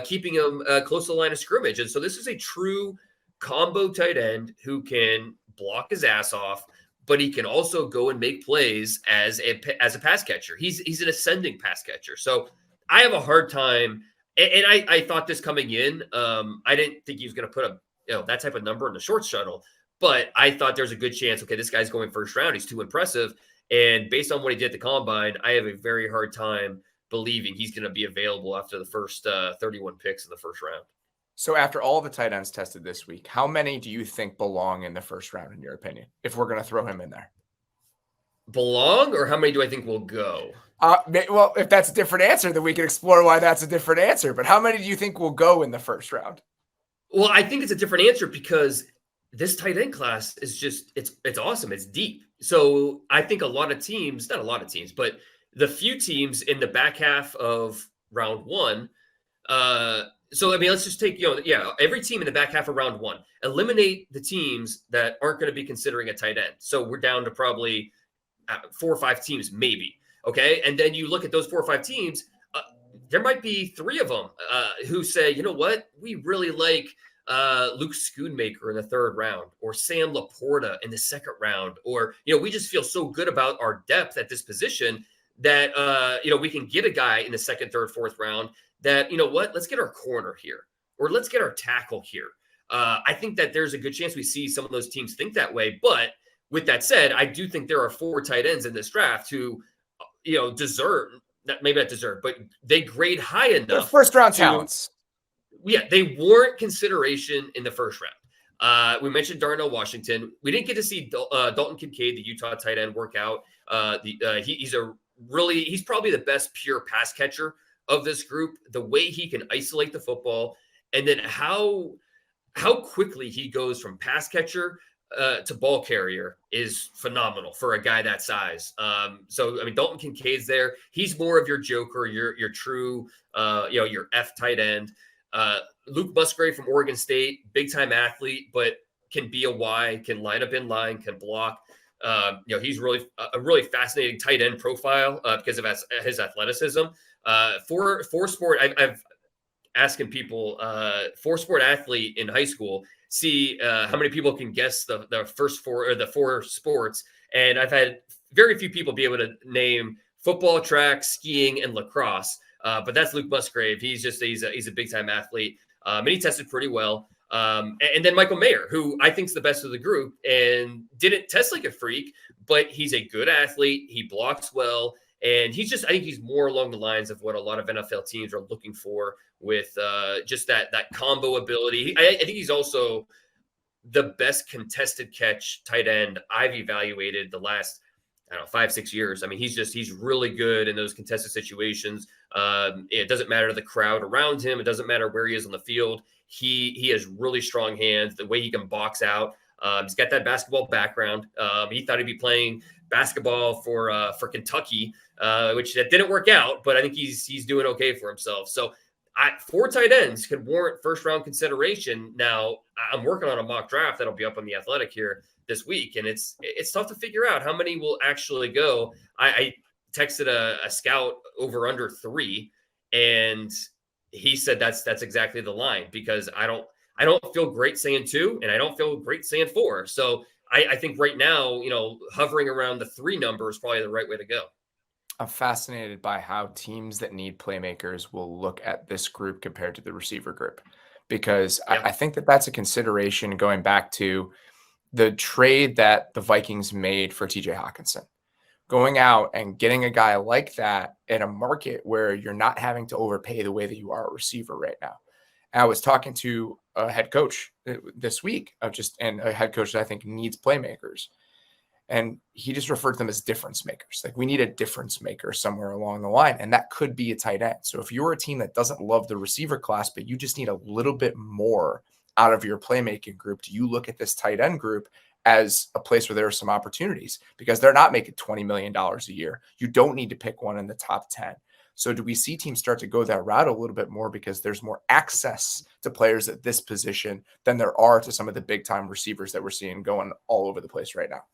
keeping him close to the line of scrimmage. And so this is a true combo tight end who can block his ass off, but he can also go and make plays as a pass catcher. He's an ascending pass catcher. So I have a hard time. And I thought this coming in, I didn't think he was going to put up that type of number in the short shuttle, but I thought there's a good chance, okay, this guy's going first round. He's too impressive. And based on what he did at the Combine, I have a very hard time believing he's going to be available after the first 31 picks in the first round. So after all the tight ends tested this week, how many do you think belong in the first round, in your opinion, if we're going to throw him in there? Belong, or how many do I think will go? Well, if that's a different answer, then we can explore why that's a different answer. But how many do you think will go in the first round? Well, I think it's a different answer because this tight end class is just, it's awesome. It's deep. So I think not a lot of teams, but the few teams in the back half of round 1. So, I mean, let's just take, every team in the back half of round 1, eliminate the teams that aren't going to be considering a tight end. So we're down to probably 4 or 5 teams, maybe. Okay. And then you look at those 4 or 5 teams, there might be 3 of them who say, you know what, we really like Luke Schoonmaker in the 3rd round, or Sam Laporta in the 2nd round, or, we just feel so good about our depth at this position that, we can get a guy in the 2nd, 3rd, 4th round that, let's get our corner here, or let's get our tackle here. I think that there's a good chance we see some of those teams think that way. But with that said, I do think there are 4 tight ends in this draft who, maybe not deserve, but they grade high enough. They're first round talents. Yeah, they warrant consideration in the first round. We mentioned Darnell Washington. We didn't get to see Dalton Kincaid, the Utah tight end, work out. He's probably the best pure pass catcher of this group. The way he can isolate the football, and then how quickly he goes from pass catcher to ball carrier is phenomenal for a guy that size. So I mean, Dalton Kincaid's there. He's more of your joker, your true, your F tight end. Luke Musgrave from Oregon State, big time athlete, but can be a Y, can line up in line, can block. He's really a really fascinating tight end profile because of his athleticism. For sport, I've asking people, for sport athlete in high school, see how many people can guess the first four or the four sports. And I've had very few people be able to name football, track, skiing, and lacrosse. But that's Luke Musgrave. He's a big time athlete. And he tested pretty well. And then Michael Mayer, who I think is the best of the group and didn't test like a freak, but he's a good athlete. He blocks well. And I think he's more along the lines of what a lot of NFL teams are looking for with just that combo ability. I think he's also the best contested catch tight end I've evaluated the last, 5-6 years. I mean, he's really good in those contested situations. It doesn't matter the crowd around him. It doesn't matter where he is on the field. He has really strong hands, the way he can box out. He's got that basketball background. He thought he'd be playing basketball for Kentucky, which that didn't work out, but I think he's doing okay for himself. So 4 tight ends could warrant first round consideration. Now I'm working on a mock draft that'll be up on The Athletic here this week, and it's tough to figure out how many will actually go. I texted a scout over under 3, and he said that's exactly the line, because I don't feel great saying 2, and I don't feel great saying 4. So I think right now, hovering around the 3 number is probably the right way to go. I'm fascinated by how teams that need playmakers will look at this group compared to the receiver group, because I think that's a consideration going back to the trade that the Vikings made for TJ Hawkinson. Going out and getting a guy like that in a market where you're not having to overpay the way that you are a receiver right now. And I was talking to a head coach this week and a head coach that I think needs playmakers. And he just referred to them as difference makers. Like, we need a difference maker somewhere along the line. And that could be a tight end. So if you're a team that doesn't love the receiver class, but you just need a little bit more out of your playmaking group, do you look at this tight end group as a place where there are some opportunities? Because they're not making $20 million a year. You don't need to pick one in the top 10. So do we see teams start to go that route a little bit more because there's more access to players at this position than there are to some of the big time receivers that we're seeing going all over the place right now?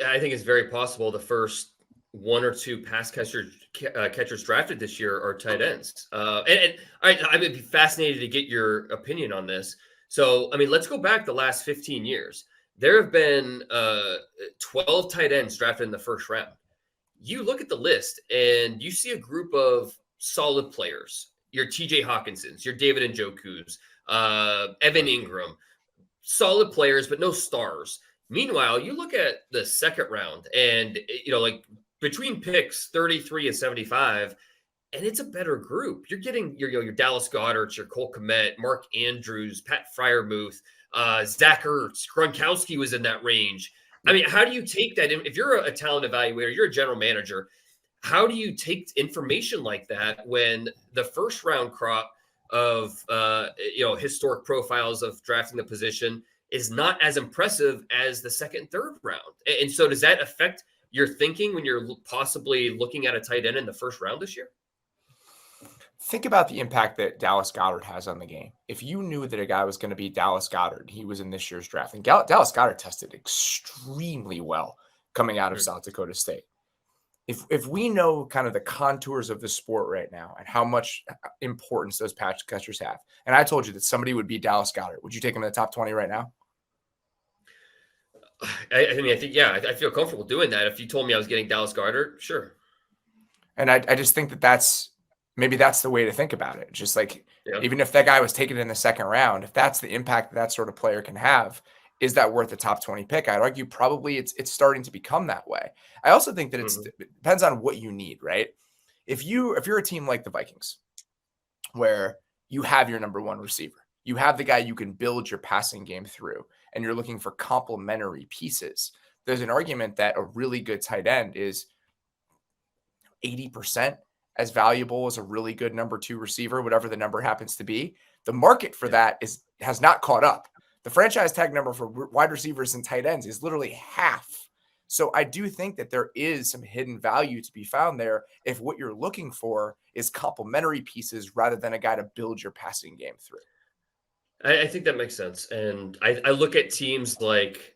I think it's very possible the first 1 or 2 pass catchers drafted this year are tight ends. And I would be fascinated to get your opinion on this. So, I mean, let's go back the last 15 years. There have been 12 tight ends drafted in the first round. You look at the list and you see a group of solid players. Your TJ Hawkinsons, your David Njoku's, Evan Ingram, solid players, but no stars. Meanwhile, you look at the second round and, like between picks 33 and 75, and it's a better group. You're getting your Dallas Goederts, your Cole Kmet, Mark Andrews, Pat Freiermuth, Zach Ertz, Gronkowski was in that range. I mean, how do you take that? If you're a talent evaluator, you're a general manager, how do you take information like that when the first round crop of, historic profiles of drafting the position is not as impressive as the second and third round? And so does that affect your thinking when you're possibly looking at a tight end in the first round this year? Think about the impact that Dallas Goedert has on the game. If you knew that a guy was going to be Dallas Goedert, he was in this year's draft, and Dallas Goedert tested extremely well coming out of South Dakota State. If we know kind of the contours of the sport right now and how much importance those pass catchers have, and I told you that somebody would be Dallas Goedert, would you take him in the top 20 right now? I feel comfortable doing that. If you told me I was getting Dallas Goedert, sure. And I just think that's maybe that's the way to think about it. Just like, even if that guy was taken in the second round, if that's the impact that sort of player can have, is that worth a top 20 pick? I'd argue probably it's starting to become that way. I also think that it depends on what you need, right? If you're a team like the Vikings, where you have your number 1 receiver, You have the guy you can build your passing game through, and you're looking for complementary pieces. There's an argument that a really good tight end is 80% as valuable as a really good number two receiver, whatever the number happens to be. The market for Yeah. that has not caught up. The franchise tag number for wide receivers and tight ends is literally half. So I do think that there is some hidden value to be found there if what you're looking for is complementary pieces rather than a guy to build your passing game through. I think that makes sense. And I look at teams like,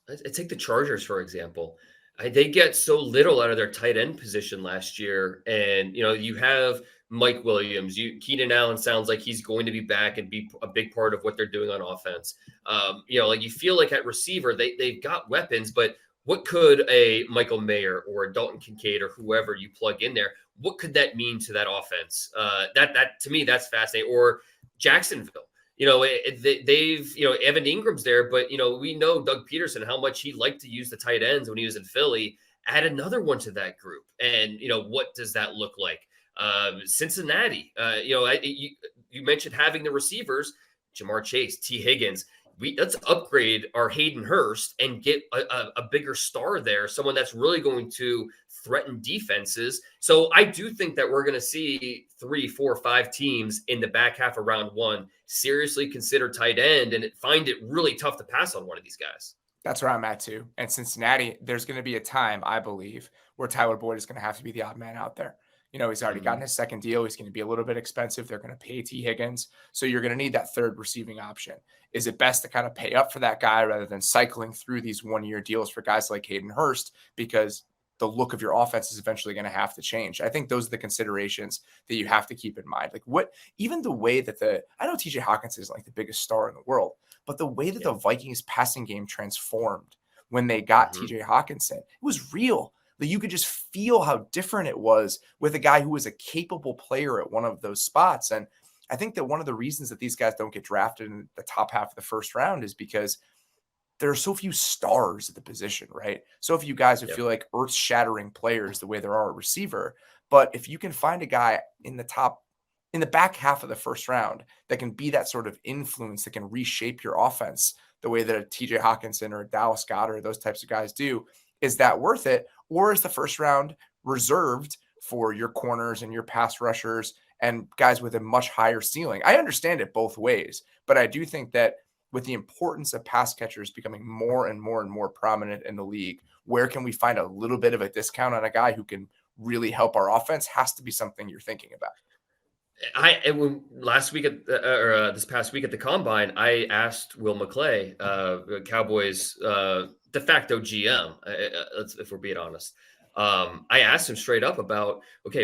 I take the Chargers, for example. They get so little out of their tight end position last year. And, you have Mike Williams. Keenan Allen sounds like he's going to be back and be a big part of what they're doing on offense. Like you feel like at receiver, they've got weapons, but what could a Michael Mayer or a Dalton Kincaid or whoever you plug in there, what could that mean to that offense? That to me, that's fascinating. Or Jacksonville. They've, Evan Ingram's there, but, we know Doug Peterson, how much he liked to use the tight ends when he was in Philly. Add another one to that group. And, what does that look like? Cincinnati, you mentioned having the receivers, Jamar Chase, T. Higgins. Let's upgrade our Hayden Hurst and get a bigger star there, someone that's really going to threaten defenses. So I do think that we're going to see 3, 4, 5 teams in the back half of round one seriously consider tight end and find it really tough to pass on one of these guys. That's where I'm at too. And Cincinnati, there's going to be a time, I believe, where Tyler Boyd is going to have to be the odd man out there. He's already gotten his second deal. He's going to be a little bit expensive. They're going to pay T. Higgins. So you're going to need that third receiving option. Is it best to kind of pay up for that guy rather than cycling through these one-year deals for guys like Hayden Hurst? Because the look of your offense is eventually going to have to change. I think those are the considerations that you have to keep in mind. Like even the way that I know TJ Hawkinson is like the biggest star in the world, but the way that the Vikings passing game transformed when they got TJ Hawkinson, it was real. That you could just feel how different it was with a guy who was a capable player at one of those spots. And I think that one of the reasons that these guys don't get drafted in the top half of the first round is because there are so few stars at the position, right? So few guys who feel like earth-shattering players the way there are a receiver. But if you can find a guy in the back half of the first round that can be that sort of influence that can reshape your offense the way that a TJ Hawkinson or a Dallas Goedert, those types of guys do, is that worth it? Or is the first round reserved for your corners and your pass rushers and guys with a much higher ceiling? I understand it both ways, but I do think that with the importance of pass catchers becoming more and more and more prominent in the league, where can we find a little bit of a discount on a guy who can really help our offense has to be something you're thinking about. Last week this past week at the Combine, I asked Will McClay, Cowboys de facto GM, if we're being honest. I asked him straight up about,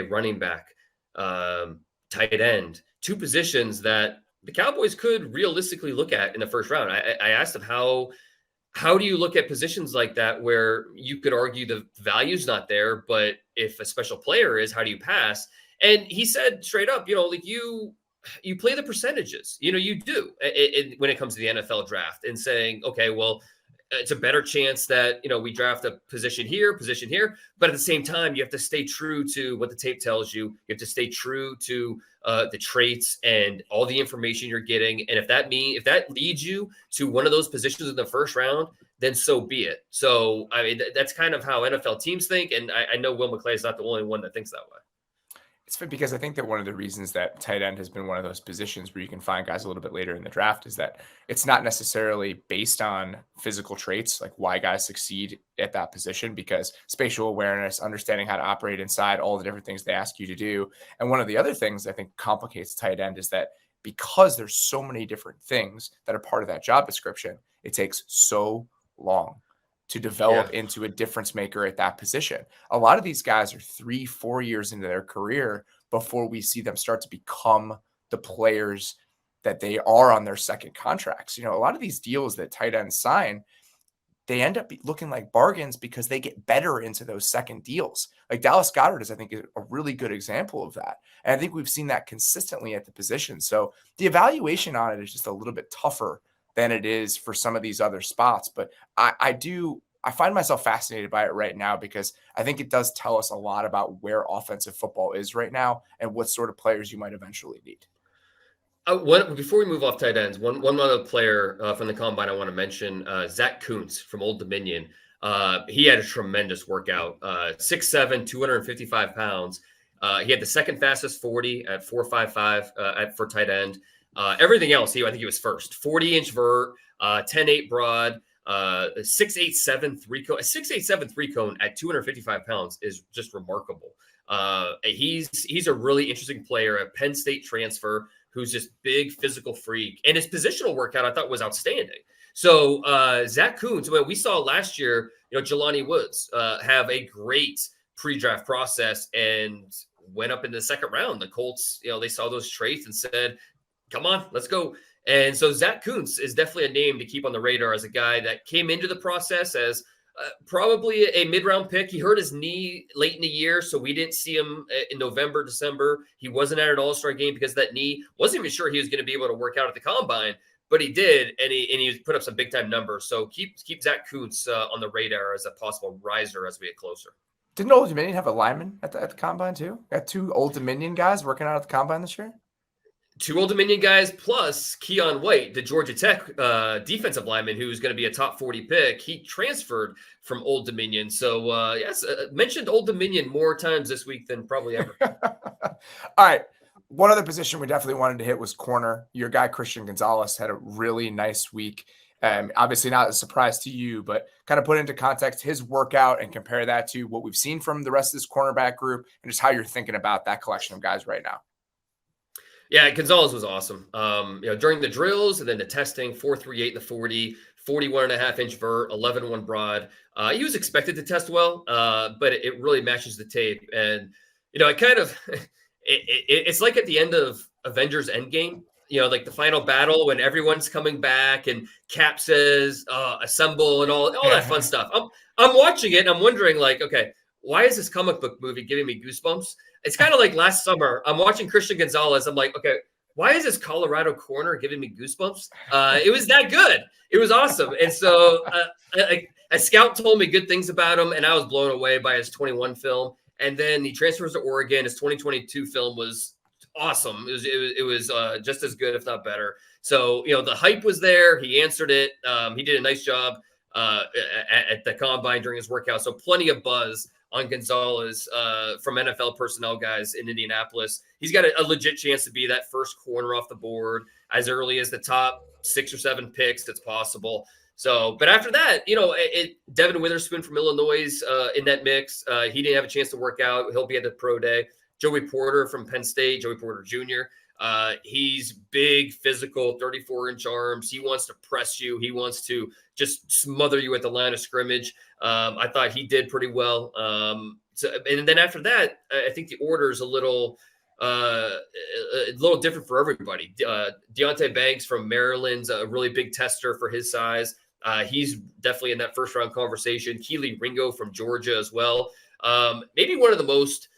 running back, tight end, 2 positions that the Cowboys could realistically look at in the first round. I asked him, how do you look at positions like that where you could argue the value's not there, but if a special player is, how do you pass? And he said straight up, you play the percentages, you do when it comes to the NFL draft and saying, okay, well, it's a better chance that, we draft a position here. But at the same time, you have to stay true to what the tape tells you. You have to stay true to the traits and all the information you're getting. And if that leads you to one of those positions in the first round, then so be it. So, I mean, that's kind of how NFL teams think. And I know Will McClay is not the only one that thinks that way. It's because I think that one of the reasons that tight end has been one of those positions where you can find guys a little bit later in the draft is that it's not necessarily based on physical traits, like why guys succeed at that position, because spatial awareness, understanding how to operate inside, all the different things they ask you to do. And one of the other things I think complicates tight end is that because there's so many different things that are part of that job description, it takes so long to develop into a difference maker at that position. A lot of these guys are 3-4 years into their career before we see them start to become the players that they are on their second contracts. A lot of these deals that tight ends sign, they end up looking like bargains because they get better into those second deals. Like Dallas Goedert is, I think, a really good example of that. And I think we've seen that consistently at the position. So the evaluation on it is just a little bit tougher than it is for some of these other spots. But I find myself fascinated by it right now because I think it does tell us a lot about where offensive football is right now and what sort of players you might eventually need. Before we move off tight ends, one other player from the combine I want to mention, Zach Kuntz from Old Dominion. He had a tremendous workout, 6'7", 255 pounds. He had the second fastest 40 at 4.55 for tight end. Everything else, I think he was first. 40-inch vert, 10.8 broad, 6.87 3-cone. A 6.87 3-cone at 255 pounds is just remarkable. He's a really interesting player, a Penn State transfer who's just big physical freak. And his positional workout I thought was outstanding. So Zach Kuntz, we saw last year, Jelani Woods have a great pre-draft process and went up in the second round. The Colts, they saw those traits and said, come on, let's go. And so Zach Kuntz is definitely a name to keep on the radar as a guy that came into the process as probably a mid-round pick. He hurt his knee late in the year, so we didn't see him in November, December. He wasn't at an all-star game because of that knee. Wasn't even sure he was going to be able to work out at the combine, but he did, and he put up some big-time numbers. So keep Zach Kuntz on the radar as a possible riser as we get closer. Didn't Old Dominion have a lineman at the combine too? Got 2 Old Dominion guys working out at the combine this year? 2 Old Dominion guys plus Keon White, the Georgia Tech defensive lineman who's going to be a top 40 pick. He transferred from Old Dominion. So, yes, mentioned Old Dominion more times this week than probably ever. All right. One other position we definitely wanted to hit was corner. Your guy, Christian Gonzalez, had a really nice week. Obviously not a surprise to you, but kind of put into context his workout and compare that to what we've seen from the rest of this cornerback group and just how you're thinking about that collection of guys right now. Yeah, Gonzalez was awesome. During the drills and then the testing, 4.38 in the 40, 41.5-inch vert, 11.1 broad. He was expected to test well, but it really matches the tape. And, it kind of it's like at the end of Avengers Endgame, like the final battle when everyone's coming back and Cap says, assemble and all that fun stuff. I'm watching it and I'm wondering like, okay, why is this comic book movie giving me goosebumps? It's kind of like last summer. I'm watching Christian Gonzalez. I'm like, okay, why is this Colorado corner giving me goosebumps? It was that good. It was awesome. And so a scout told me good things about him, and I was blown away by his 21 film. And then he transfers to Oregon. His 2022 film was awesome. It was just as good, if not better. So, the hype was there. He answered it. He did a nice job at the combine during his workout. So plenty of buzz on Gonzalez from NFL personnel guys in Indianapolis. He's got a legit chance to be that first corner off the board as early as the top 6 or 7 picks that's possible. So, but after that, Devin Witherspoon from Illinois in that mix. He didn't have a chance to work out. He'll be at the pro day. Joey Porter from Penn State, Joey Porter Jr. He's big, physical, 34-inch arms. He wants to press you. He wants to just smother you at the line of scrimmage. I thought he did pretty well. And then after that, I think the order is a little different for everybody. Deontay Banks from Maryland's a really big tester for his size. He's definitely in that first-round conversation. Keely Ringo from Georgia as well. Maybe one of the most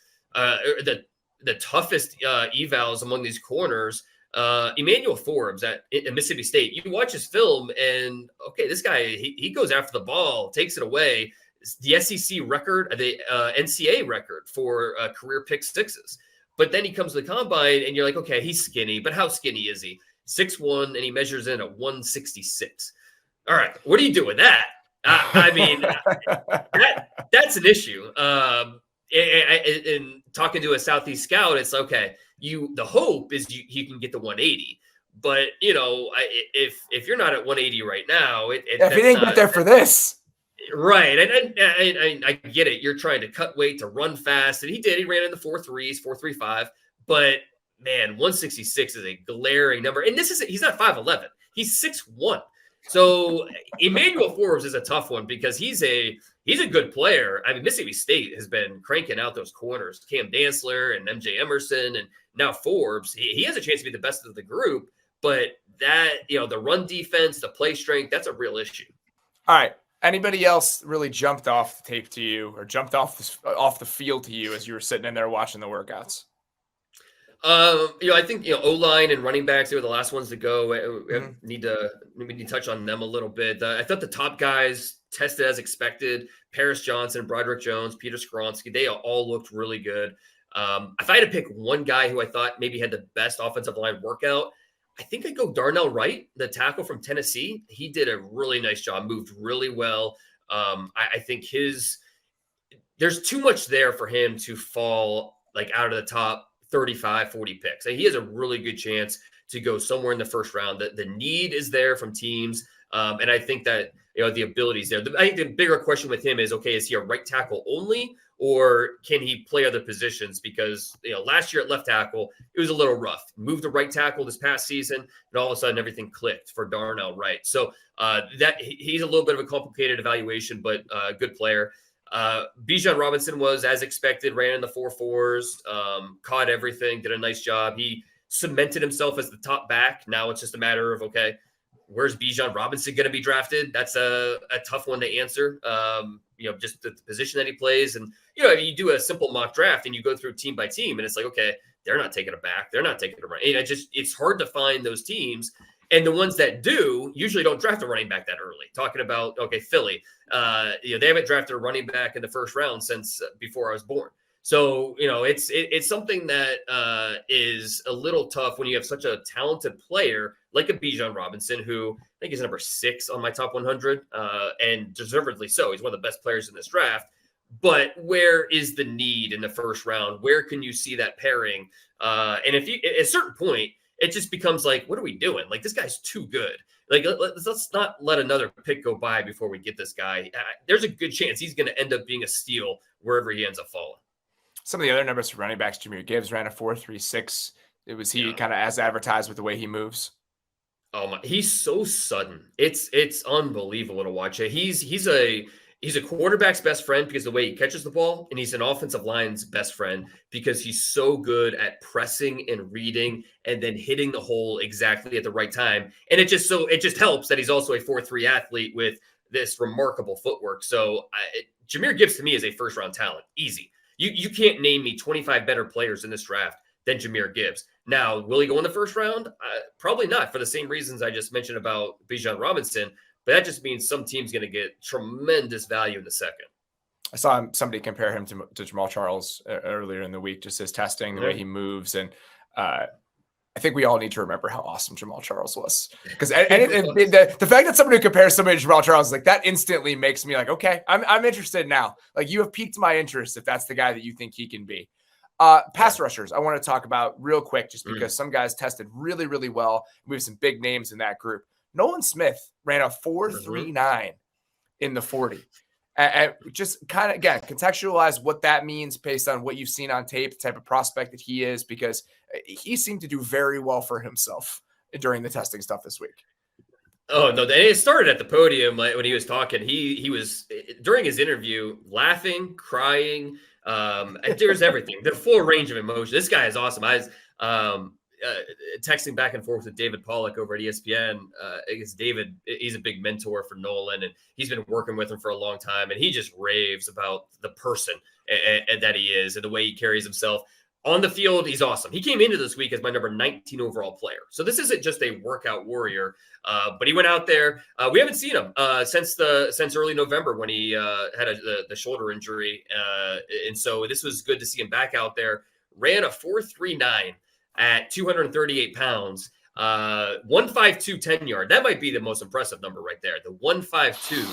the toughest evals among these corners, Emmanuel Forbes at Mississippi State. You watch his film and, okay, this guy, he goes after the ball, takes it away. The SEC record, the NCAA record for career pick sixes. But then he comes to the combine and you're like, okay, he's skinny, but how skinny is he? 6'1", and he measures in at 166. All right, what do you do with that? I mean, that's an issue. And talking to a Southeast scout, it's okay. The hope is you can get the 180, but if you're not at 180 right now, if he didn't get there for this, right? And I get it. You're trying to cut weight to run fast, and he did. He ran in the 4.3s, 4.35, but man, 166 is a glaring number. And he's not 5'11", he's 6'1". So Emmanuel Forbes is a tough one because he's a good player. I mean, Mississippi State has been cranking out those corners, Cam Dantzler and MJ Emerson, and now Forbes. He has a chance to be the best of the group, but that, the run defense, the play strength, that's a real issue. All right. Anybody else really jumped off the tape to you or jumped off the field to you as you were sitting in there watching the workouts? I think O-line and running backs, they were the last ones to go. We need to touch on them a little bit. I thought the top guys tested as expected. Paris Johnson, Broderick Jones, Peter Skronsky, they all looked really good. If I had to pick one guy who I thought maybe had the best offensive line workout, I think I go Darnell Wright, the tackle from Tennessee. He did a really nice job, moved really well. I think there's too much there for him to fall like out of the top 35, 40 picks. Like, he has a really good chance to go somewhere in the first round. The need is there from teams. And I think that, the ability is there. I think the bigger question with him is, okay, is he a right tackle only, or can he play other positions? Because, last year at left tackle, it was a little rough. Moved to right tackle this past season, and all of a sudden everything clicked for Darnell Wright. So that he's a little bit of a complicated evaluation, but good player. Bijan Robinson was as expected, ran in the 4.4s, caught everything, did a nice job. He cemented himself as the top back. Now it's just a matter of, okay, where's Bijan Robinson going to be drafted? That's a tough one to answer. Just the position that he plays. And, you do a simple mock draft and you go through team by team and it's like, okay, they're not taking a back. They're not taking a running. It's hard to find those teams. And the ones that do usually don't draft a running back that early. Talking about, okay, Philly, they haven't drafted a running back in the first round since before I was born. So, it's something that is a little tough when you have such a talented player like a Bijan Robinson, who I think is number 6 on my top 100, and deservedly so. He's one of the best players in this draft. But where is the need in the first round? Where can you see that pairing? And if you, at a certain point, it just becomes like, what are we doing? Like, this guy's too good. Like, let's not let another pick go by before we get this guy. There's a good chance he's going to end up being a steal wherever he ends up falling. Some of the other numbers for running backs, Jahmyr Gibbs ran a 4.36. Was he kind of as advertised with the way he moves? Oh my, he's so sudden. It's unbelievable to watch it. He's a quarterback's best friend because of the way he catches the ball, and he's an offensive line's best friend because he's so good at pressing and reading and then hitting the hole exactly at the right time. And it just helps that he's also a 4.3 athlete with this remarkable footwork. So Jahmyr Gibbs to me is a first round talent. Easy. You can't name me 25 better players in this draft than Jahmyr Gibbs. Now, will he go in the first round? Probably not, for the same reasons I just mentioned about Bijan Robinson. But that just means some team's going to get tremendous value in the second. I saw somebody compare him to Jamal Charles earlier in the week, just his testing, the way he moves. And I think we all need to remember how awesome Jamal Charles was. Because the fact that somebody who compares somebody to Jamal Charles, like, that instantly makes me like, okay, I'm interested now. Like, you have piqued my interest if that's the guy that you think he can be. Pass rushers, I want to talk about real quick, just because some guys tested really, really well. We have some big names in that group. Nolan Smith ran a 4.39 in the 40. And just kind of, again, contextualize what that means based on what you've seen on tape, the type of prospect that he is, because he seemed to do very well for himself during the testing stuff this week. Oh, no, it started at the podium when he was talking. He was, during his interview, laughing, crying. There's everything, the full range of emotion. This guy is awesome. I was texting back and forth with David Pollack over at ESPN. I guess David, he's a big mentor for Nolan, and he's been working with him for a long time. And he just raves about the person and that he is and the way he carries himself. On the field, he's awesome. He came into this week as my number 19 overall player. So this isn't just a workout warrior, but he went out there. We haven't seen him since early November when he had the shoulder injury. And so this was good to see him back out there. Ran a 4.39 at 238 pounds, 152 10-yard. That might be the most impressive number right there. The 152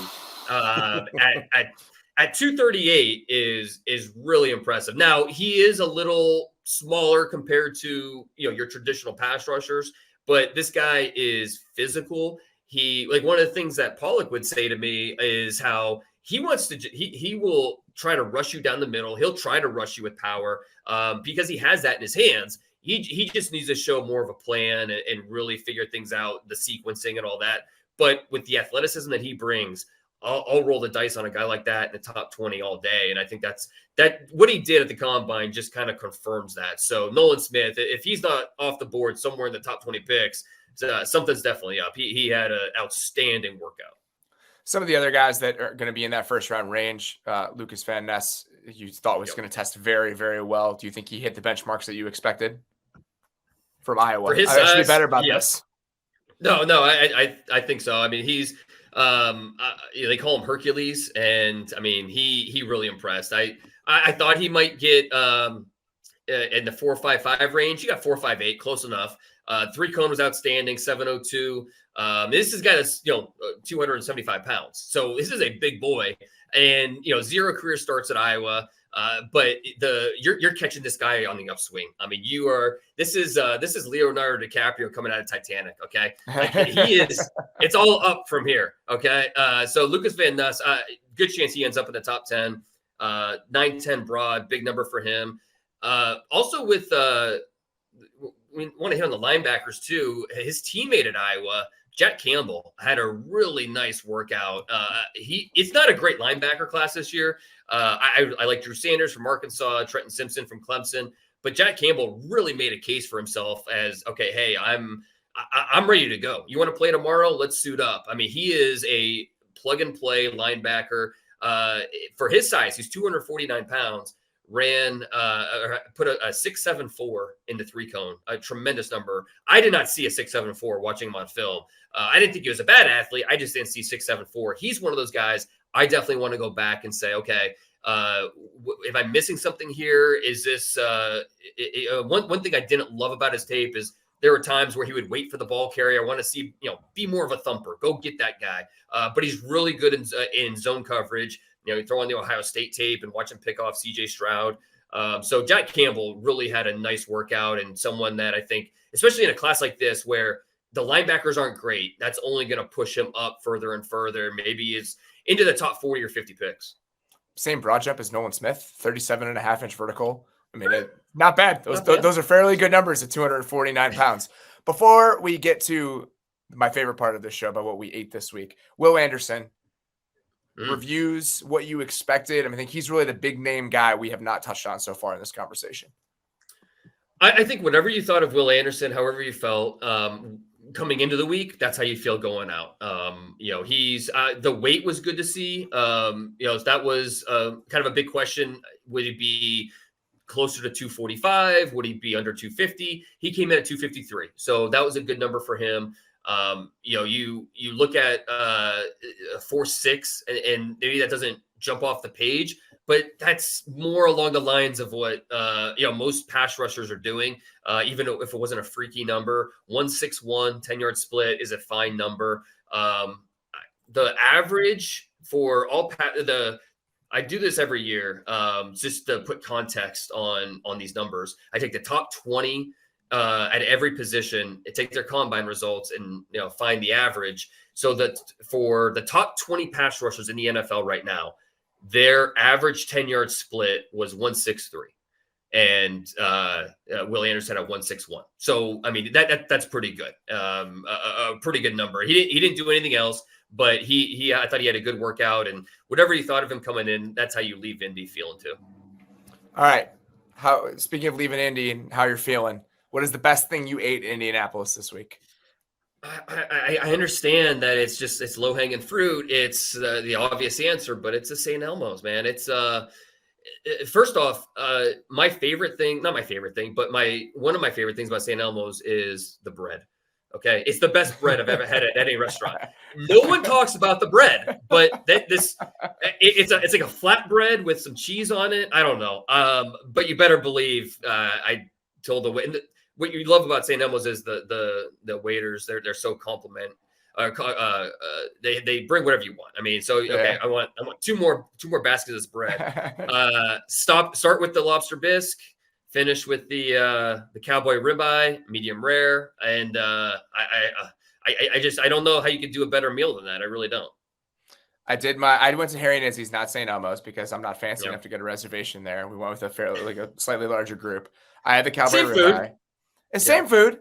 at 238 is really impressive. Now, he is a little smaller compared to, your traditional pass rushers, but this guy is physical. One of the things that Pollack would say to me is how he wants to, he will try to rush you down the middle. He'll try to rush you with power because he has that in his hands. He just needs to show more of a plan and really figure things out, the sequencing and all that. But with the athleticism that he brings, I'll roll the dice on a guy like that in the top 20 all day. And I think that what he did at the combine just kind of confirms that. So Nolan Smith, if he's not off the board somewhere in the top 20 picks, something's definitely up. He had an outstanding workout. Some of the other guys that are going to be in that first round range, Lucas Van Ness, you thought was going to test very, very well. Do you think he hit the benchmarks that you expected from Iowa? For his I should be better about this. No, I think so. I mean, he's they call him Hercules, and I mean he really impressed. I thought he might get in the 4.55 range. He got 4.58, close enough. Three cone was outstanding, 702. This is a guy that's 275 pounds, so this is a big boy, and 0 career starts at Iowa. But you're catching this guy on the upswing. I mean, this is Leonardo DiCaprio coming out of Titanic. Okay, like he is. It's all up from here. Okay, so Lucas Van Ness, good chance he ends up in the top 10. 9'10" broad, big number for him. Also with we want to hit on the linebackers too. His teammate at Iowa, Jack Campbell, had a really nice workout. It's not a great linebacker class this year. I like Drew Sanders from Arkansas, Trenton Simpson from Clemson, but Jack Campbell really made a case for himself as, okay, hey, I'm ready to go. You want to play tomorrow? Let's suit up. I mean, he is a plug and play linebacker. For his size, he's 249 pounds. Put a 6.74 in the 3-cone, a tremendous number. I did not see a 6.74 watching him on film. I didn't think he was a bad athlete. I just didn't see 6.74. He's one of those guys I definitely want to go back and say, okay, if I'm missing something here, is this one thing I didn't love about his tape is there were times where he would wait for the ball carrier. I want to see, be more of a thumper. Go get that guy. But he's really good in zone coverage. You throw on the Ohio State tape and watch him pick off C.J. Stroud. So Jack Campbell really had a nice workout, and someone that I think, especially in a class like this where the linebackers aren't great, that's only going to push him up further and further. Maybe is into the top 40 or 50 picks. Same broad jump as Nolan Smith, 37.5-inch vertical. I mean, not bad. Those are fairly good numbers at 249 pounds. Before we get to my favorite part of this show, about what we ate this week, Will Anderson reviews, what you expected. I mean, I think he's really the big name guy we have not touched on so far in this conversation. I think whatever you thought of Will Anderson, however you felt coming into the week, that's how you feel going out. He's the weight was good to see. That was kind of a big question. Would he be closer to 245? Would he be under 250? He came in at 253. So that was a good number for him. You look at 4.6 and maybe that doesn't jump off the page, but that's more along the lines of what most pass rushers are doing. Even if it wasn't a freaky number, 1.61 10-yard split is a fine number. The average for all I do this every year, just to put context on these numbers. I take the top 20 at every position, take their combine results and find the average. So that for the top 20 pass rushers in the NFL right now, their average 10-yard split was 1.63, and Will Anderson at 1.61. So I mean that's pretty good, a pretty good number. He didn't do anything else, but I thought he had a good workout, and whatever you thought of him coming in, that's how you leave Indy feeling too. All right. Speaking of leaving Indy and how you're feeling, what is the best thing you ate in Indianapolis this week? I understand that it's low hanging fruit. It's the obvious answer, but it's a St. Elmo's, man. It's first off, my favorite thing, not my favorite thing, but one of my favorite things about St. Elmo's is the bread. Okay, it's the best bread I've ever had at any restaurant. No one talks about the bread, but it's like a flat bread with some cheese on it. I don't know, but you better believe I told the way. What you love about St. Elmo's is the waiters. They're so compliment. They bring whatever you want. I mean, so okay, I want two more baskets of this bread. Start with the lobster bisque, finish with the cowboy ribeye, medium rare, and I don't know how you could do a better meal than that. I really don't. I went to Harry Nancy's, not St. Elmo's, because I'm not fancy enough to get a reservation there. We went with a slightly larger group. I had the cowboy ribeye. Same food.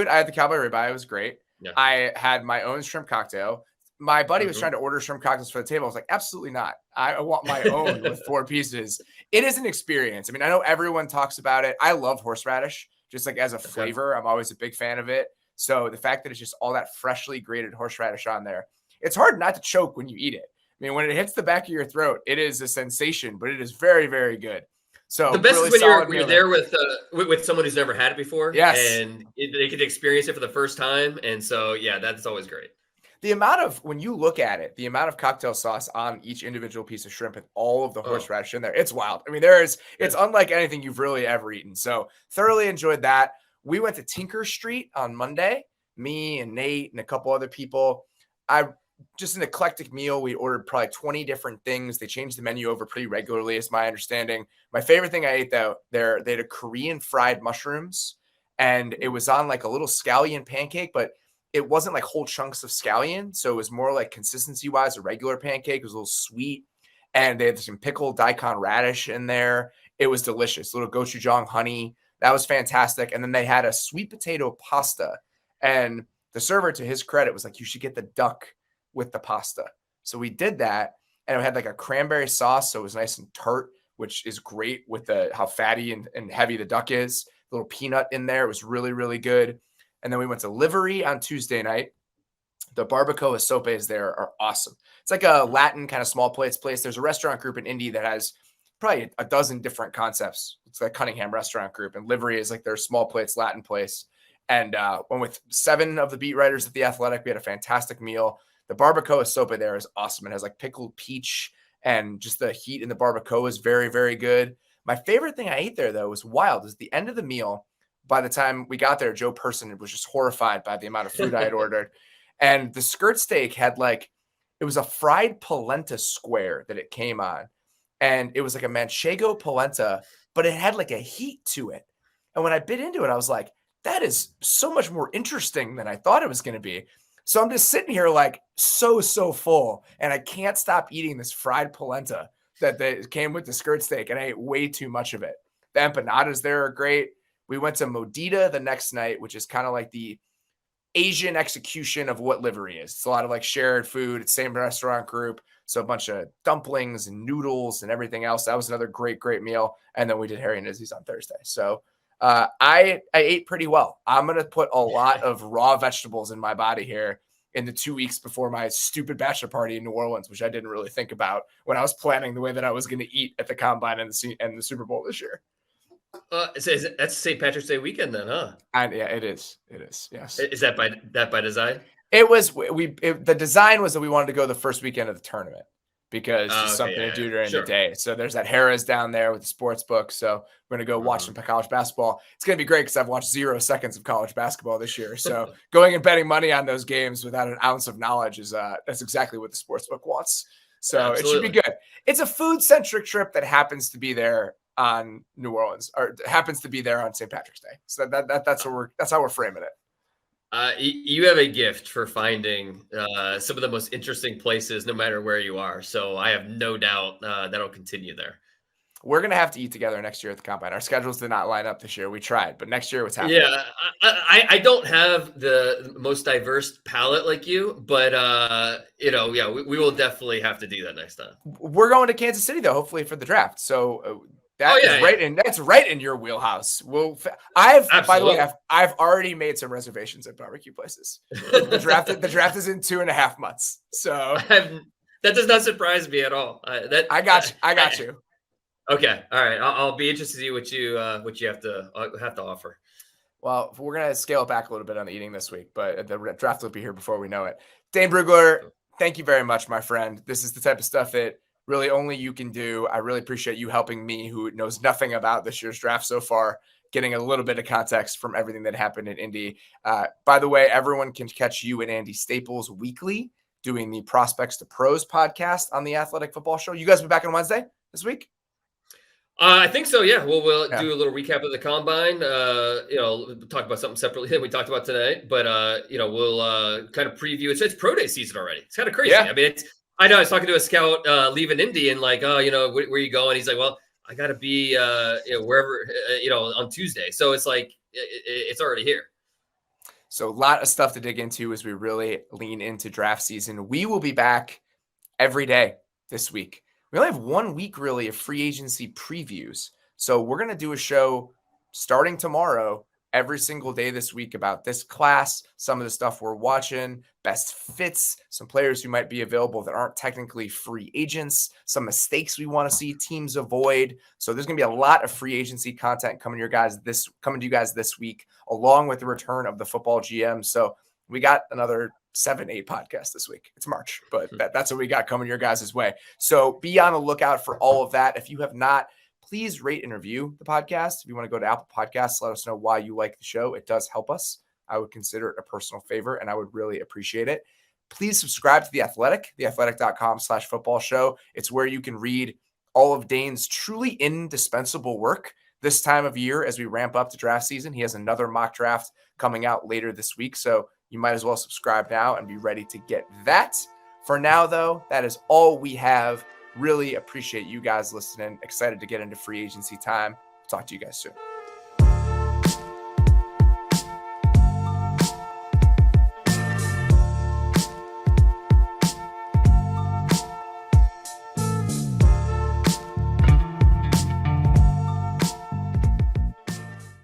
I had the cowboy ribeye. It was great. Yeah. I had my own shrimp cocktail. My buddy was trying to order shrimp cocktails for the table. I was like, absolutely not. I want my own with 4 pieces. It is an experience. I mean, I know everyone talks about it. I love horseradish, just like as a flavor. I'm always a big fan of it. So the fact that it's just all that freshly grated horseradish on there, it's hard not to choke when you eat it. I mean, when it hits the back of your throat, it is a sensation, but it is very, very good. So the best really is when you're there with someone who's never had it before, and they can experience it for the first time, and so that's always great. The amount of, when you look at it, the amount of cocktail sauce on each individual piece of shrimp and all of the horseradish in there, it's wild. I mean, it's unlike anything you've really ever eaten. So thoroughly enjoyed that. We went to Tinker Street on Monday, me and Nate and a couple other people. Just an eclectic meal. We ordered probably 20 different things. They changed the menu over pretty regularly, is my understanding. My favorite thing I ate, though, they had a Korean fried mushrooms, and it was on like a little scallion pancake, but it wasn't like whole chunks of scallion. So it was more like consistency-wise a regular pancake. It was a little sweet, and they had some pickled daikon radish in there. It was delicious. Little gochujang honey. That was fantastic. And then they had a sweet potato pasta, and the server, to his credit, was like, you should get the duck with the pasta. So we did that, and it had like a cranberry sauce, so it was nice and tart, which is great with how fatty and heavy the duck is. A little peanut in there. It was really, really good. And then we went to Livery on Tuesday night. The barbacoa sopes there are awesome. It's like a Latin kind of small plates place. There's a restaurant group in Indy that has probably a dozen different concepts. It's like Cunningham Restaurant Group, and Livery is like their small plates Latin place. And went with 7 of the beat writers at The Athletic. We had a fantastic meal. The barbacoa sopa there is awesome. It has like pickled peach, and just the heat in the barbacoa is very, very good. My favorite thing I ate there, though, was wild. Is the end of the meal. By the time we got there, Joe Person was just horrified by the amount of food I had ordered. And the skirt steak had it was a fried polenta square that it came on. And it was like a manchego polenta, but it had like a heat to it. And when I bit into it, I was like, that is so much more interesting than I thought it was going to be. So I'm just sitting here like so full, and I can't stop eating this fried polenta that came with the skirt steak, and I ate way too much of it. The empanadas there are great. We went to Modita the next night, which is kind of like the Asian execution of what Livery is. It's a lot of like shared food. It's same restaurant group. So a bunch of dumplings and noodles and everything else. That was another great Meal. And then we did Harry and Izzy's on Thursday. So I ate pretty well. I'm going to put a lot of raw vegetables in my body here in the 2 weeks before my stupid bachelor party in New Orleans, which I didn't really think about when I was planning the way that I was going to eat at the Combine and the Super Bowl this year. That's St. Patrick's Day weekend then, huh? Yeah, it is. It is. Yes. Is that by design? It was. The design was that we wanted to go the first weekend of the tournament because it's something to do during the day. So there's that Harrah's down there with the sports book. So we're going to go watch some college basketball. It's going to be great because I've watched 0 seconds of college basketball this year. So going and betting money on those games without an ounce of knowledge is that's exactly what the sports book wants. So Absolutely. It should be good. It's a food-centric trip that happens to be there on New Orleans, or happens to be there on St. Patrick's Day. So that's how we're framing it. You have a gift for finding some of the most interesting places, no matter where you are. So I have no doubt that'll continue there. We're going to have to eat together next year at the Combine. Our schedules did not line up this year. We tried, but next year what's happening? Yeah, I don't have the most diverse palate like you, but we will definitely have to do that next time. We're going to Kansas City though, hopefully for the draft. So that's right in your wheelhouse. By the way, I've already made some reservations at barbecue places. The draft is in 2.5 months. So that does not surprise me at all. I got you. Okay. All right. I'll be interested to see what you have to offer. Well, we're going to scale it back a little bit on the eating this week, but the draft will be here before we know it. Dane Brugler, thank you very much, my friend. This is the type of stuff that really only you can do. I really appreciate you helping me, who knows nothing about this year's draft so far, getting a little bit of context from everything that happened in Indy. By the way, everyone can catch you and Andy Staples weekly doing the Prospects to Pros podcast on the Athletic Football Show. You guys will be back on Wednesday this week? I think so. Yeah. We'll do a little recap of the Combine. We'll talk about something separately than we talked about tonight, but we'll kind of preview. It's pro day season already. It's kind of crazy. Yeah. I mean, I know I was talking to a scout leaving Indy and like, where are you going? He's like, well, I got to be, wherever, on Tuesday. So it's like, it's already here. So a lot of stuff to dig into as we really lean into draft season. We will be back every day this week. We only have 1 week really of free agency previews. So we're going to do a show starting tomorrow, every single day this week about this class, some of the stuff we're watching, best fits, some players who might be available that aren't technically free agents, some mistakes we want to see teams avoid. So there's going to be a lot of free agency content coming to you guys this week, along with the return of the football GM. So we got another 7-8 podcasts this week. It's March, but that's what we got coming your guys' way. So be on the lookout for all of that. If you have not, please rate and review the podcast. If you want to go to Apple Podcasts, let us know why you like the show. It does help us. I would consider it a personal favor, and I would really appreciate it. Please subscribe to The Athletic, theathletic.com/football show. It's where you can read all of Dane's truly indispensable work this time of year as we ramp up to draft season. He has another mock draft coming out later this week, so you might as well subscribe now and be ready to get that. For now, though, that is all we have. Really appreciate you guys listening. Excited to get into free agency time. Talk to you guys soon.